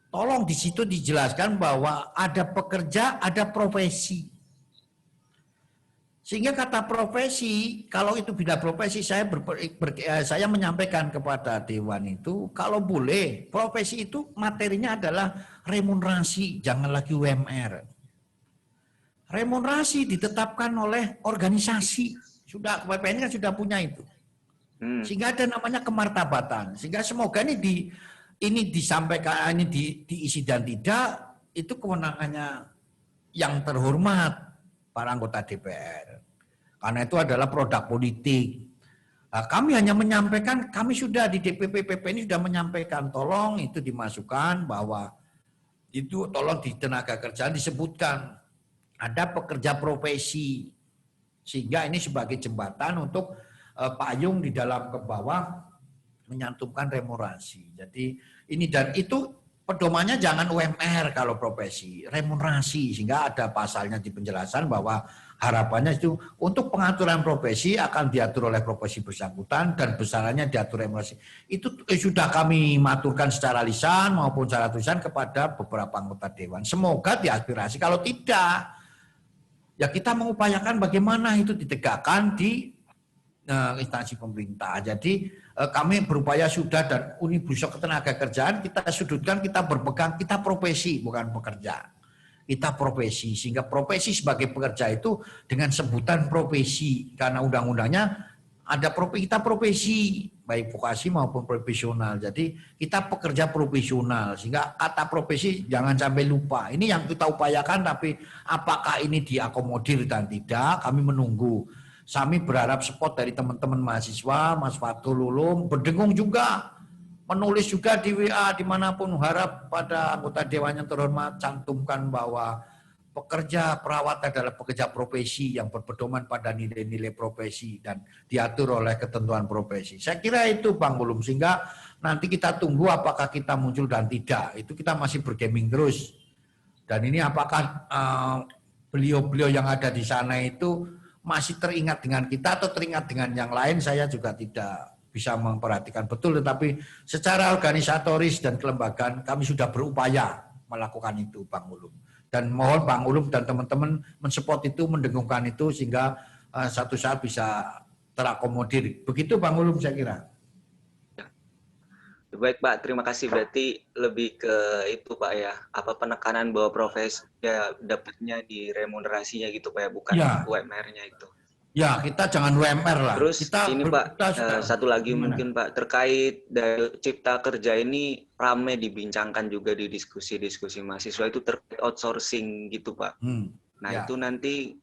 tolong di situ dijelaskan bahwa ada pekerja, ada profesi. Sehingga kata profesi, kalau itu bidang profesi, saya menyampaikan kepada dewan itu, kalau boleh, profesi itu materinya adalah remunerasi, jangan lagi UMR. Remunerasi ditetapkan oleh organisasi, sudah PPN kan sudah punya itu. Sehingga ada namanya kemartabatan. Sehingga semoga ini disampaikan, ini diisi dan tidak, itu kewenangannya yang terhormat para anggota DPR. Karena itu adalah produk politik. Nah, kami hanya menyampaikan, kami sudah di DPP PP ini sudah menyampaikan, tolong itu dimasukkan bahwa itu tolong di tenaga kerjaan disebutkan ada pekerja profesi. Sehingga ini sebagai jembatan untuk payung di dalam ke bawah menyantumkan remunerasi. Jadi ini dan itu pedomannya jangan UMR kalau profesi, remunerasi, sehingga ada pasalnya di penjelasan bahwa harapannya itu untuk pengaturan profesi akan diatur oleh profesi bersangkutan dan besarannya diatur remunerasi. Itu sudah kami maturkan secara lisan maupun secara tulisan kepada beberapa anggota dewan. Semoga diaspirasi. Kalau tidak, ya kita mengupayakan bagaimana itu ditegakkan di instansi pemerintah. Jadi kami berupaya sudah dan Omnibus Law Ketenagakerjaan kita sudutkan, kita berpegang, kita profesi bukan pekerja. Kita profesi, sehingga profesi sebagai pekerja itu dengan sebutan profesi karena undang-undangnya ada kita profesi baik vokasi maupun profesional. Jadi kita pekerja profesional sehingga kata profesi jangan sampai lupa. Ini yang kita upayakan, tapi apakah ini diakomodir dan tidak kami menunggu. Kami berharap support dari teman-teman mahasiswa, Mas Fatul Ulum, berdengung juga, menulis juga di WA dimanapun, harap pada anggota dewan yang terhormat cantumkan bahwa pekerja perawat adalah pekerja profesi yang berpedoman pada nilai-nilai profesi dan diatur oleh ketentuan profesi. Saya kira itu Bang Ulum, sehingga nanti kita tunggu apakah kita muncul dan tidak. Itu kita masih bergeming terus. Dan ini apakah beliau-beliau yang ada di sana itu masih teringat dengan kita atau teringat dengan yang lain, saya juga tidak bisa memperhatikan betul. Tetapi secara organisatoris dan kelembagaan kami sudah berupaya melakukan itu Bang Ulum. Dan mohon Bang Ulum dan teman-teman mensupport itu, mendengungkan itu sehingga satu saat bisa terakomodir. Begitu Bang Ulum saya kira. Baik Pak, terima kasih. Berarti lebih ke itu Pak ya, apa penekanan bahwa profesi ya dapatnya di remunerasinya gitu Pak ya, bukan Ya. UMR-nya itu. Ya, kita jangan UMR lah. Terus kita ini Pak, satu lagi gimana? mungkin Pak, terkait dari Cipta Kerja ini ramai dibincangkan juga di diskusi-diskusi mahasiswa itu terkait outsourcing gitu Pak. Nah ya. itu nanti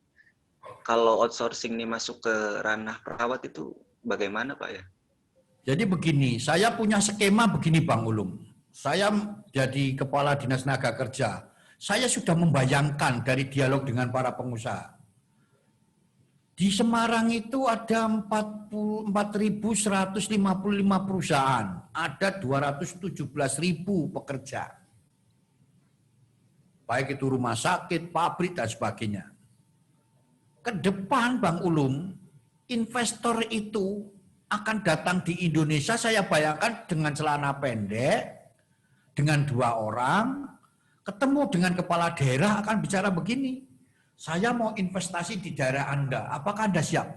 kalau outsourcing ini masuk ke ranah perawat itu bagaimana Pak ya? Jadi begini, saya punya skema begini Bang Ulum. Saya jadi Kepala Dinas Tenaga Kerja. Saya sudah membayangkan dari dialog dengan para pengusaha. Di Semarang itu ada 4.155 perusahaan, ada 217.000 pekerja. Baik itu rumah sakit, pabrik, dan sebagainya. Ke depan Bang Ulum, investor itu akan datang di Indonesia, saya bayangkan dengan celana pendek, dengan 2 orang, ketemu dengan kepala daerah akan bicara begini. Saya mau investasi di daerah Anda, apakah Anda siap?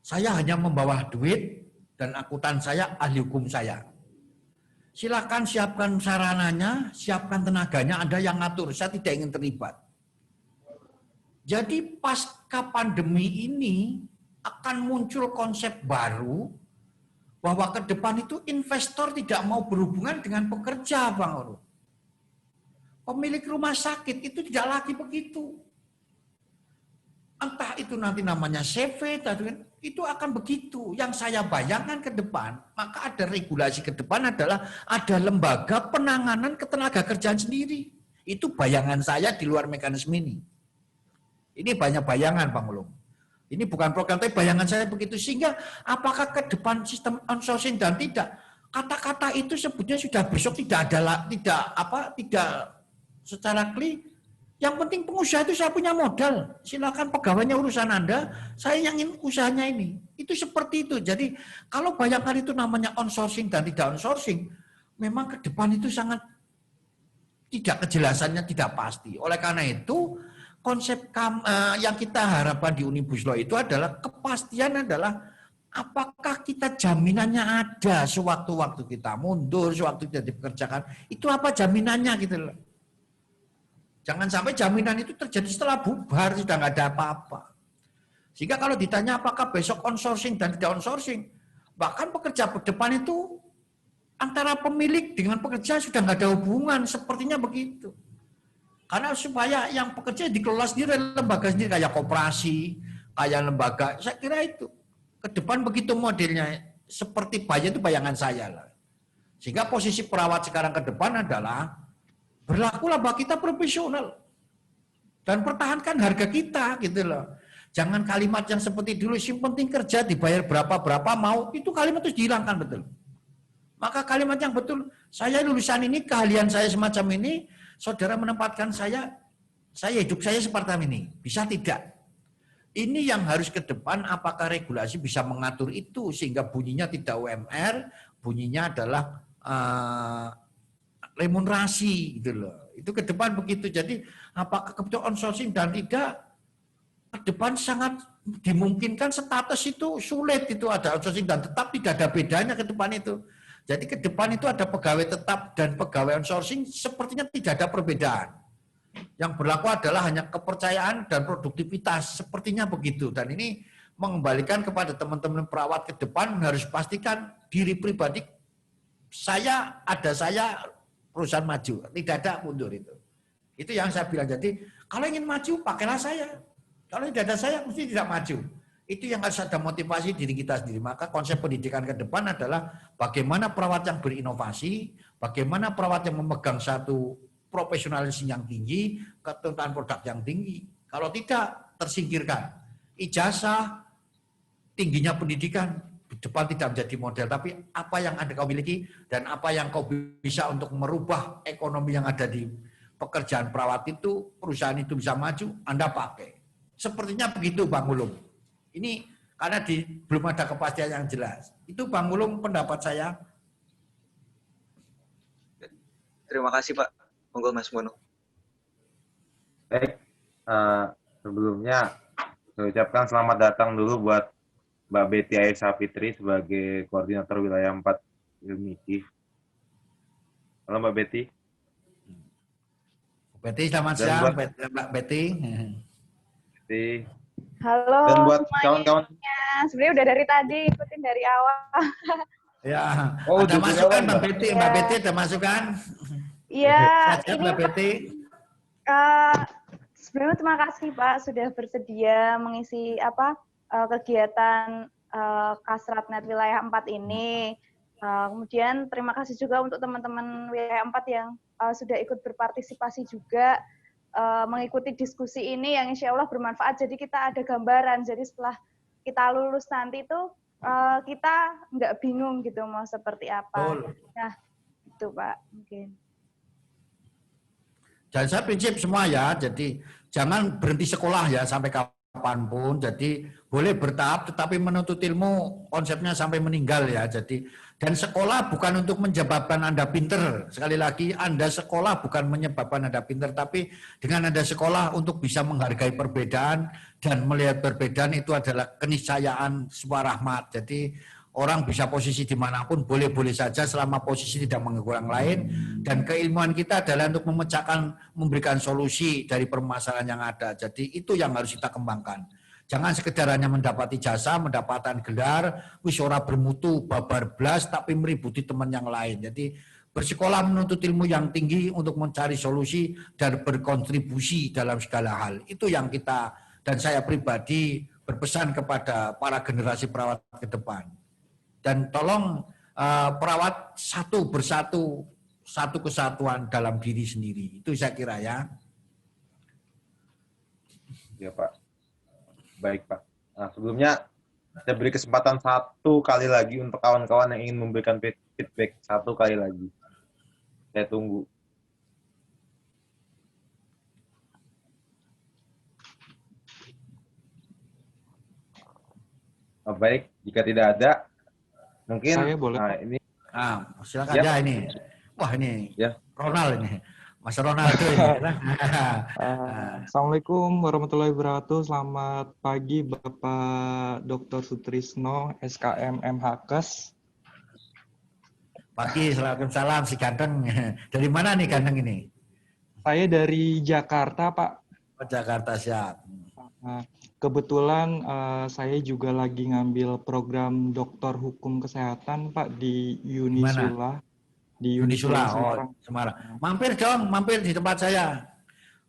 Saya hanya membawa duit dan akuntan saya, ahli hukum saya. Silakan siapkan sarananya, siapkan tenaganya, Anda yang ngatur, saya tidak ingin terlibat. Jadi pasca pandemi ini akan muncul konsep baru bahwa ke depan itu investor tidak mau berhubungan dengan pekerja, Bang Oro. Pemilik rumah sakit itu tidak lagi begitu. Entah itu nanti namanya CV, itu akan begitu. Yang saya bayangkan ke depan, maka ada regulasi ke depan adalah ada lembaga penanganan ketenaga kerjaan sendiri. Itu bayangan saya di luar mekanisme ini. Ini banyak bayangan, Bang Ulum. Ini bukan program, tapi bayangan saya begitu. Sehingga apakah ke depan sistem outsourcing dan tidak, kata-kata itu sebetulnya sudah besok tidak ada, tidak secara klik. Yang penting pengusaha itu saya punya modal. Silakan pegawainya urusan Anda, saya yang ingin usahanya ini. Itu seperti itu. Jadi kalau bayangkan itu namanya outsourcing dan tidak outsourcing, memang ke depan itu sangat tidak kejelasannya tidak pasti. Oleh karena itu, konsep yang kita harapkan di Omnibus Law itu adalah kepastian adalah apakah kita jaminannya ada sewaktu-waktu kita mundur, sewaktu kita dipekerjakan, itu apa jaminannya gitu loh. Jangan sampai jaminan itu terjadi setelah bubar, sudah nggak ada apa-apa. Sehingga kalau ditanya apakah besok outsourcing dan tidak outsourcing, bahkan pekerja depan itu antara pemilik dengan pekerja sudah nggak ada hubungan, sepertinya begitu. Karena supaya yang pekerja dikelola sendiri, lembaga sendiri kayak koperasi, kayak lembaga, saya kira itu. Ke depan begitu modelnya, seperti itu bayangan saya lah. Sehingga posisi perawat sekarang ke depan adalah berlakulah bahwa kita profesional dan pertahankan harga kita gitu loh. Jangan kalimat yang seperti dulu, yang penting kerja dibayar berapa mau, itu kalimat itu dihilangkan betul. Maka kalimat yang betul, saya lulusan ini, keahlian saya semacam ini, saudara menempatkan saya hidup saya seperti ini, bisa tidak? Ini yang harus ke depan, apakah regulasi bisa mengatur itu sehingga bunyinya tidak UMR, bunyinya adalah remunerasi gitu loh. Itu ke depan begitu. Jadi apakah kebetulan outsourcing dan tidak, ke depan sangat dimungkinkan status itu sulit, itu ada outsourcing dan tetap, tidak ada bedanya ke depan itu. Jadi ke depan itu ada pegawai tetap dan pegawai outsourcing sepertinya tidak ada perbedaan. Yang berlaku adalah hanya kepercayaan dan produktivitas, sepertinya begitu. Dan ini mengembalikan kepada teman-teman perawat ke depan harus pastikan diri pribadi saya perusahaan maju, tidak ada mundur itu. Itu yang saya bilang. Jadi kalau ingin maju pakailah saya. Kalau tidak ada saya mesti tidak maju. Itu yang harus ada motivasi diri kita sendiri. Maka konsep pendidikan ke depan adalah bagaimana perawat yang berinovasi, bagaimana perawat yang memegang satu profesionalisme yang tinggi, ketentuan produk yang tinggi. Kalau tidak, tersingkirkan. Ijazah, tingginya pendidikan, di depan tidak menjadi model. Tapi apa yang Anda kau miliki dan apa yang kau bisa untuk merubah ekonomi yang ada di pekerjaan perawat itu, perusahaan itu bisa maju, Anda pakai. Sepertinya begitu Bang Ulum. Ini karena belum ada kepastian yang jelas. Itu Bang Ulum pendapat saya. Terima kasih Pak. Monggo Mas Mono. Baik, sebelumnya saya ucapkan selamat datang dulu buat Mbak Betty Aisyah Fitri sebagai Koordinator Wilayah 4 Ilmiki. Halo Mbak Betty. Betty, selamat siang. Mbak Betty. Betty. Halo. Dan buat semuanya. kawan-kawan. Sebenarnya udah dari tadi, ikutin dari awal. Ya, Oh, ada masukan Mbak Betty. Ya. Mbak Betty ada masukan? Iya, Siap, ini Mbak Betty. sebenarnya terima kasih Pak sudah bersedia mengisi kegiatan Kasratnet Wilayah 4 ini. Kemudian terima kasih juga untuk teman-teman Wilayah 4 yang sudah ikut berpartisipasi juga mengikuti diskusi ini yang insya Allah bermanfaat. Jadi kita ada gambaran. Jadi setelah kita lulus nanti itu kita nggak bingung gitu mau seperti apa. Betul. Nah, itu Pak mungkin. Dan saya prinsip semua ya, jadi jangan berhenti sekolah ya sampai kapanpun. Jadi boleh bertahap, tetapi menuntut ilmu konsepnya sampai meninggal ya. Jadi dan sekolah bukan untuk menyebabkan Anda pinter. Sekali lagi, Anda sekolah bukan menyebabkan Anda pinter, tapi dengan Anda sekolah untuk bisa menghargai perbedaan dan melihat perbedaan itu adalah keniscayaan sebuah rahmat. Jadi orang bisa posisi dimanapun, boleh-boleh saja selama posisi tidak mengganggu orang lain. Dan keilmuan kita adalah untuk memecahkan, memberikan solusi dari permasalahan yang ada. Jadi itu yang harus kita kembangkan. Jangan sekedar hanya mendapat ijazah, mendapatkan gelar, wis ora bermutu, babar blas, tapi meributi teman yang lain. Jadi bersekolah menuntut ilmu yang tinggi untuk mencari solusi dan berkontribusi dalam segala hal. Itu yang kita, dan saya pribadi berpesan kepada para generasi perawat ke depan. Dan tolong perawat satu persatu, satu kesatuan dalam diri sendiri. Itu saya kira ya. Ya Pak. Baik Pak. Nah, sebelumnya saya beri kesempatan satu kali lagi untuk kawan-kawan yang ingin memberikan feedback. Satu kali lagi. Saya tunggu. Baik, jika tidak ada, mungkin Saya boleh. Nah, ini Silakan Ya. aja ini. Wah ini Ya. Ronald ini. Mas Ronaldo ini. Assalamualaikum warahmatullahi wabarakatuh. Selamat pagi Bapak Dr. Sutrisno, SKM MHKes. Pagi, Waalaikumsalam si ganteng. Dari mana nih ganteng ini? Saya dari Jakarta, Pak. Oh, Jakarta, siap. Kebetulan saya juga lagi ngambil program Doktor Hukum Kesehatan, Pak, di Unisula. Di Unisula, Semarang. Semarang. Mampir dong, mampir di tempat saya.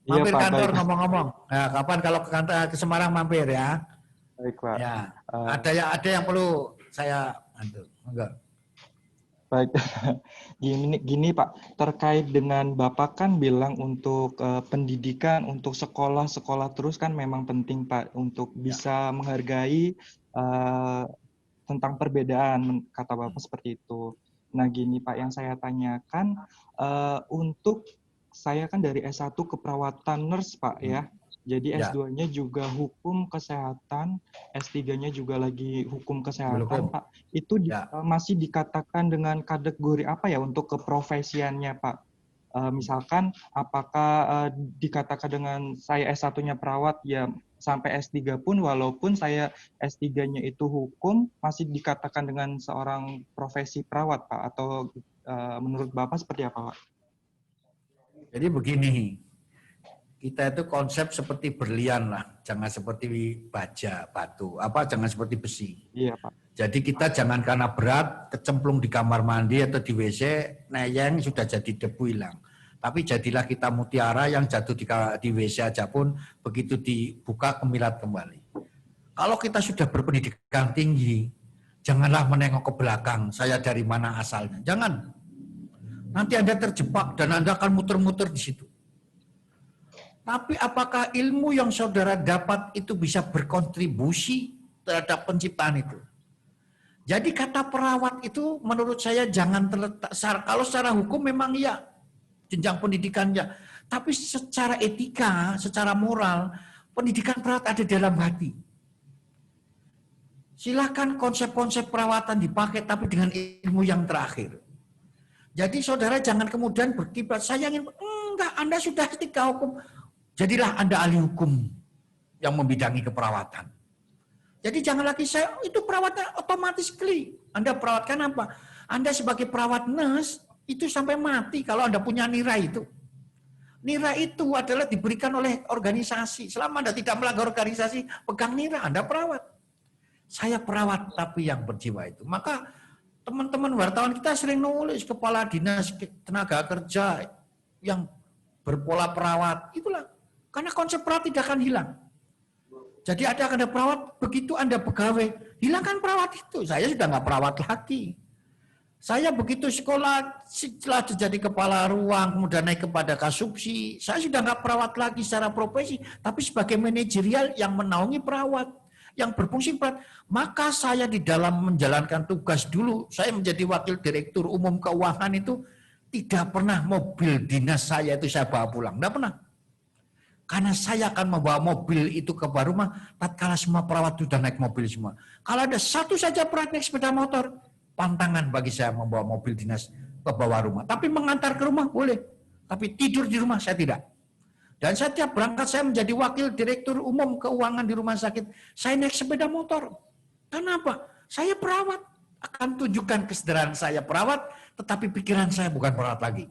Iya, Mampir Pak, kantor baik. ngomong-ngomong. Nah, kapan kalau ke kantor ke Semarang mampir ya? Baik, Pak. Ya. Eh, Ada yang perlu saya bantu. Enggak. Baik, gini Pak, terkait dengan Bapak kan bilang untuk pendidikan, untuk sekolah terus kan memang penting Pak, untuk bisa menghargai tentang perbedaan, kata Bapak seperti itu. Nah gini Pak, yang saya tanyakan, untuk saya kan dari S1 keperawatan nurse Pak ya, jadi Ya. S2-nya juga hukum kesehatan, S3-nya juga lagi hukum kesehatan Belum. Pak. Itu Ya. masih dikatakan dengan kategori apa ya untuk keprofesiannya Pak? Misalkan apakah dikatakan dengan saya S1-nya perawat ya sampai S3 pun walaupun saya S3-nya itu hukum masih dikatakan dengan seorang profesi perawat Pak? Atau menurut Bapak seperti apa Pak? Jadi begini, kita itu konsep seperti berlian lah, jangan seperti baja, batu, jangan seperti besi. Iya Pak. Jadi kita jangan karena berat, kecemplung di kamar mandi atau di WC, neyeng sudah jadi debu hilang. Tapi jadilah kita mutiara yang jatuh di WC aja pun begitu dibuka kemilat kembali. Kalau kita sudah berpendidikan tinggi, janganlah menengok ke belakang, saya dari mana asalnya. Jangan. Nanti Anda terjebak dan Anda akan muter-muter di situ. Tapi apakah ilmu yang saudara dapat itu bisa berkontribusi terhadap penciptaan itu? Jadi kata perawat itu menurut saya jangan terletak, kalau secara hukum memang iya, jenjang pendidikannya. Tapi secara etika, secara moral, pendidikan perawat ada dalam hati. Silakan konsep-konsep perawatan dipakai tapi dengan ilmu yang terakhir. Jadi saudara jangan kemudian berkiblat, saya ingin, enggak, Anda sudah etika hukum. Jadilah Anda ahli hukum yang membidangi keperawatan. Jadi jangan lagi saya, itu perawatnya otomatis Anda perawatkan apa? Anda sebagai perawat nurse, itu sampai mati kalau Anda punya nira itu. Nira itu adalah diberikan oleh organisasi. Selama Anda tidak melanggar organisasi, pegang nira, Anda perawat. Saya perawat tapi yang berjiwa itu. Maka teman-teman wartawan kita sering nulis kepala dinas tenaga kerja yang berpola perawat. Itulah. Karena konsep perawat tidak akan hilang. Jadi ada perawat, begitu Anda pegawai, hilangkan perawat itu. Saya sudah nggak perawat lagi. Saya begitu sekolah, setelah jadi kepala ruang, kemudian naik kepada kasubsi, saya sudah nggak perawat lagi secara profesi, tapi sebagai manajerial yang menaungi perawat, yang berfungsi perawat. Maka saya di dalam menjalankan tugas dulu, saya menjadi wakil direktur umum keuangan itu, tidak pernah mobil dinas saya itu saya bawa pulang, tidak pernah. Karena saya akan membawa mobil itu ke bawah rumah, tatkala semua perawat sudah naik mobil semua. Kalau ada satu saja perawat naik sepeda motor, pantangan bagi saya membawa mobil dinas ke bawah rumah. Tapi mengantar ke rumah boleh, tapi tidur di rumah saya tidak. Dan setiap berangkat saya menjadi wakil direktur umum keuangan di rumah sakit, saya naik sepeda motor. Kenapa? Saya perawat, akan tunjukkan kesederhanaan saya perawat, tetapi pikiran saya bukan perawat lagi.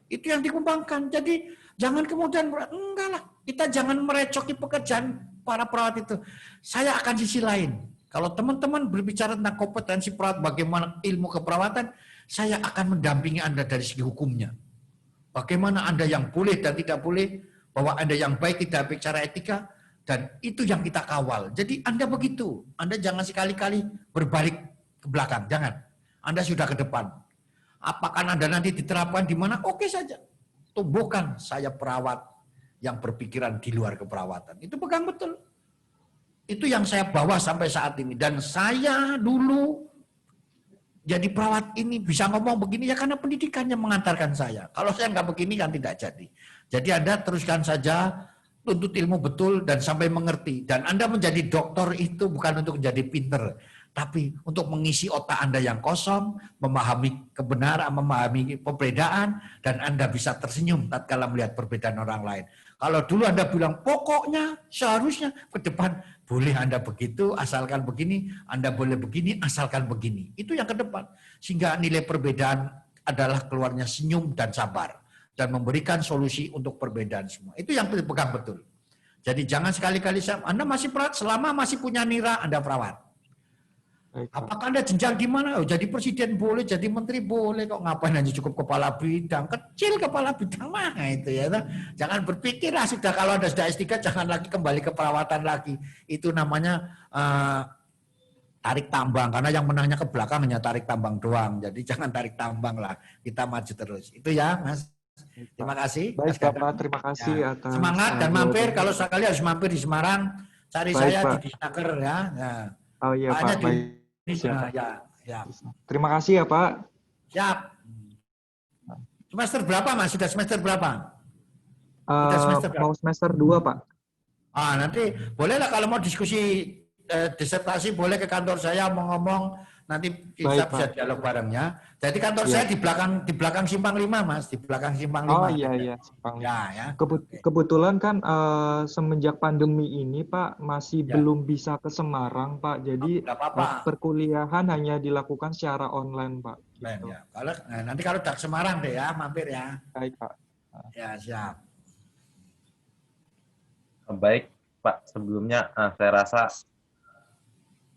Itu yang dikembangkan. Jadi jangan kemudian, enggak lah, kita jangan merecoki pekerjaan para perawat itu. Saya akan sisi lain. Kalau teman-teman berbicara tentang kompetensi perawat, bagaimana ilmu keperawatan, saya akan mendampingi Anda dari segi hukumnya. Bagaimana Anda yang boleh dan tidak boleh, bahwa Anda yang baik tidak bicara etika, dan itu yang kita kawal. Jadi Anda begitu, Anda jangan sekali-kali berbalik ke belakang, jangan. Anda sudah ke depan. Apakah Anda nanti diterapkan di mana? Oke saja. Tumbuhkan saya perawat yang berpikiran di luar keperawatan. Itu pegang betul. Itu yang saya bawa sampai saat ini. Dan saya dulu jadi perawat ini bisa ngomong begini ya karena pendidikannya mengantarkan saya. Kalau saya nggak begini kan tidak jadi. Jadi Anda teruskan saja, tuntut ilmu betul dan sampai mengerti. Dan Anda menjadi dokter itu bukan untuk menjadi pinter, tapi untuk mengisi otak Anda yang kosong, memahami kebenaran, memahami perbedaan, dan Anda bisa tersenyum tatkala melihat perbedaan orang lain. Kalau dulu Anda bilang, pokoknya, seharusnya, ke depan, boleh Anda begitu, asalkan begini, Anda boleh begini, asalkan begini. Itu yang ke depan. Sehingga nilai perbedaan adalah keluarnya senyum dan sabar. Dan memberikan solusi untuk perbedaan semua. Itu yang pegang betul. Jadi jangan sekali-kali, Anda masih perawat, selama masih punya nira, Anda perawat. Apakah Anda jenjang di mana? Oh, jadi presiden boleh, jadi menteri boleh, kok ngapain hanya cukup kepala bidang? Kecil kepala bidang mah itu ya. Jangan berpikirlah sudah kalau Anda sudah S3 jangan lagi kembali ke perawatan lagi. Itu namanya tarik tambang, karena yang menangnya ke belakang hanya tarik tambang doang. Jadi jangan tarik tambang lah, kita maju terus. Itu ya, Mas. Terima kasih. Baik, Bapak, terima kasih ya. atas Semangat dan mampir, kalau sekali harus mampir di Semarang, cari baik, saya Pak. di Disnaker ya. Oh iya Pak, baik. Siap. Ya. Terima kasih ya Pak. Siap. Semester berapa Mas? Sudah semester berapa? Mau semester 2 Pak. Nanti bolehlah kalau mau diskusi disertasi boleh ke kantor saya mau ngomong, nanti kita Baik, bisa Pak. dialog barengnya. Jadi kantor Ya. saya di belakang Simpang 5 Mas, di belakang Simpang 5. Oh iya Simpang 5. Ya. Kebetulan kan semenjak pandemi ini Pak masih Ya. belum bisa ke Semarang Pak. Jadi Nggak apa-apa. perkuliahan hanya dilakukan secara online Pak. Gitu. Ya. Nanti kalau udah ke Semarang deh ya, mampir ya. Baik Pak. Ya, siap. Baik, Pak. Sebelumnya saya rasa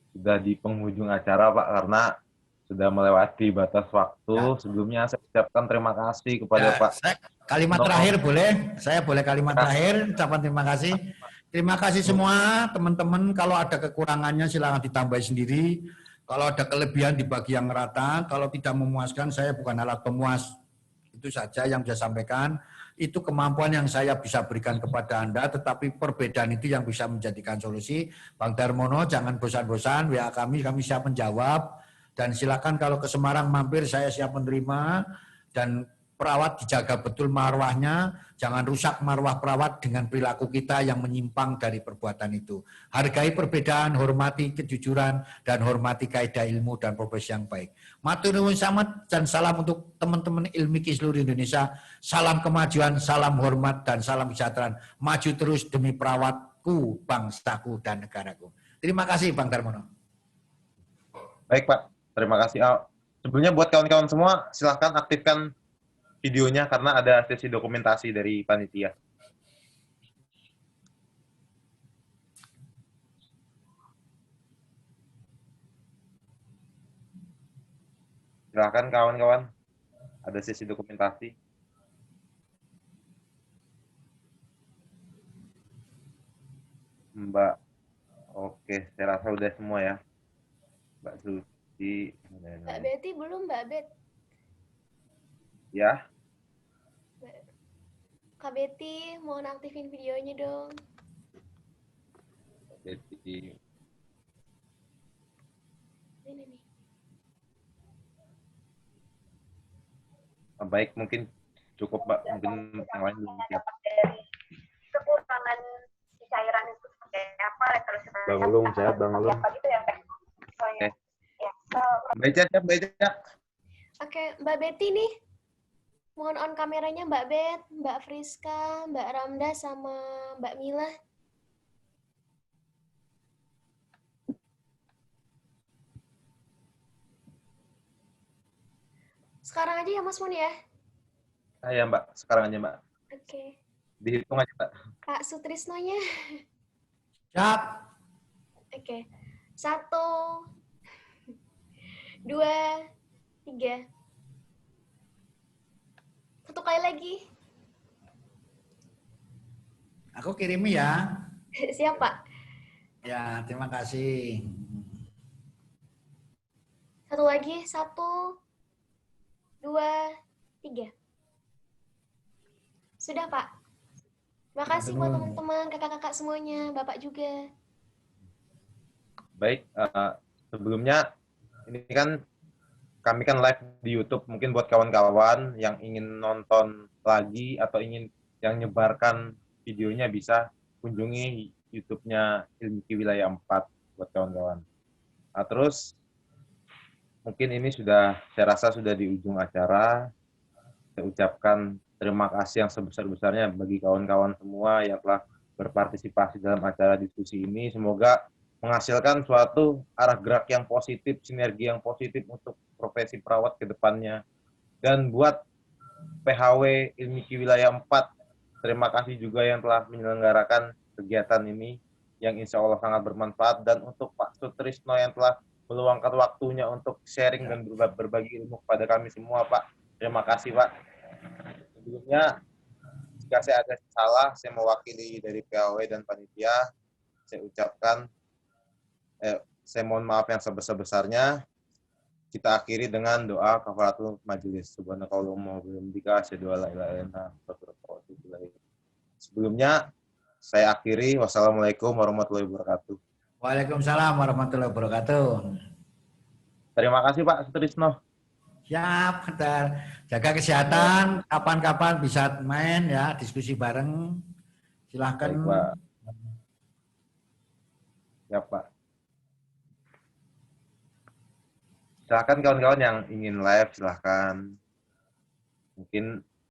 sudah di penghujung acara, Pak, karena sudah melewati batas waktu. Ya. Sebelumnya saya ucapkan terima kasih kepada Pak. Kalimat terakhir boleh? Saya boleh kalimat terakhir, ucapan terima kasih. Terima kasih semua teman-teman. Kalau ada kekurangannya silakan ditambah sendiri. Kalau ada kelebihan dibagi yang rata. Kalau tidak memuaskan, saya bukan alat pemuas. Itu saja yang saya sampaikan. Itu kemampuan yang saya bisa berikan kepada Anda, tetapi perbedaan itu yang bisa menjadikan solusi. Bang Darmono, jangan bosan-bosan, WA kami siap menjawab. Dan silakan kalau ke Semarang mampir, saya siap menerima. Dan perawat dijaga betul marwahnya, jangan rusak marwah perawat dengan perilaku kita yang menyimpang dari perbuatan itu. Hargai perbedaan, hormati kejujuran, dan hormati kaidah ilmu dan profesi yang baik. Matur nuwun sangat dan salam untuk teman-teman ilmiki seluruh Indonesia. Salam kemajuan, salam hormat, dan salam kesejahteraan. Maju terus demi perawatku, bangsaku, dan negaraku. Terima kasih Bang Darmono. Baik Pak, terima kasih Al. Sebelumnya buat kawan-kawan semua, silahkan aktifkan videonya karena ada sesi dokumentasi dari panitia. Silahkan kawan-kawan, ada sesi dokumentasi. Mbak, oke, saya rasa udah semua ya. Mbak Suci. Mbak Betty belum, Mbak Bet. Ya, Kak Betty, mohon aktifin videonya dong. jadi Ini nih. baik, mungkin cukup Mbak, mungkin yang lain belum siap. Kekurangan cairan itu seperti apa? Bang Ulung, sehat Bang Ulung. Apa gitu ya, Pak? Oke. Mbak Ica, siap Mbak Ica. Oke, Mbak Betty nih. Mohon on kameranya Mbak Bet, Mbak Friska, Mbak Ramda, sama Mbak Mila. Sekarang aja ya Mas Mun ya. Ya Mbak, sekarang aja Mbak. Oke. Dihitung aja Mbak. Kak Sutrisnonya. Siap. Oke. 1, 2, 3. Satu kali lagi. Aku kirimi ya. Siap, Pak. Ya, terima kasih. Satu lagi. 1, 2, 3. Sudah, Pak. Terima kasih buat teman-teman, kakak-kakak semuanya, Bapak juga. Baik, sebelumnya ini kan kami kan live di YouTube, mungkin buat kawan-kawan yang ingin nonton lagi atau ingin yang nyebarkan videonya bisa kunjungi YouTube-nya Ilmiki Wilayah 4 buat kawan-kawan. Nah, terus mungkin ini sudah, saya rasa sudah di ujung acara. Saya ucapkan terima kasih yang sebesar-besarnya bagi kawan-kawan semua yang telah berpartisipasi dalam acara diskusi ini. Semoga menghasilkan suatu arah gerak yang positif, sinergi yang positif untuk profesi perawat ke depannya. Dan buat PHW Ilmiki Wilayah 4, terima kasih juga yang telah menyelenggarakan kegiatan ini, yang insya Allah sangat bermanfaat. Dan untuk Pak Sutrisno yang telah meluangkan waktunya untuk sharing dan berbagi ilmu kepada kami semua, Pak. Terima kasih, Pak. Sebelumnya, jika saya ada salah, saya mewakili dari PHW dan panitia, saya ucapkan, saya mohon maaf yang sebesar-besarnya. Kita akhiri dengan doa kafaratul majelis. Subhanakallahumma wa bihamdika asyhadu an la ilaha illa anta astaghfiruka wa atubu ilaik. Sebelumnya saya akhiri. Wassalamualaikum warahmatullahi wabarakatuh. Waalaikumsalam warahmatullahi wabarakatuh. Terima kasih Pak Sutrisno. Siap, bentar. Jaga kesehatan. Kapan-kapan bisa main ya, diskusi bareng. Silahkan. Baik, Pak. Ya Pak. Silahkan kawan-kawan yang ingin live, silahkan. Mungkin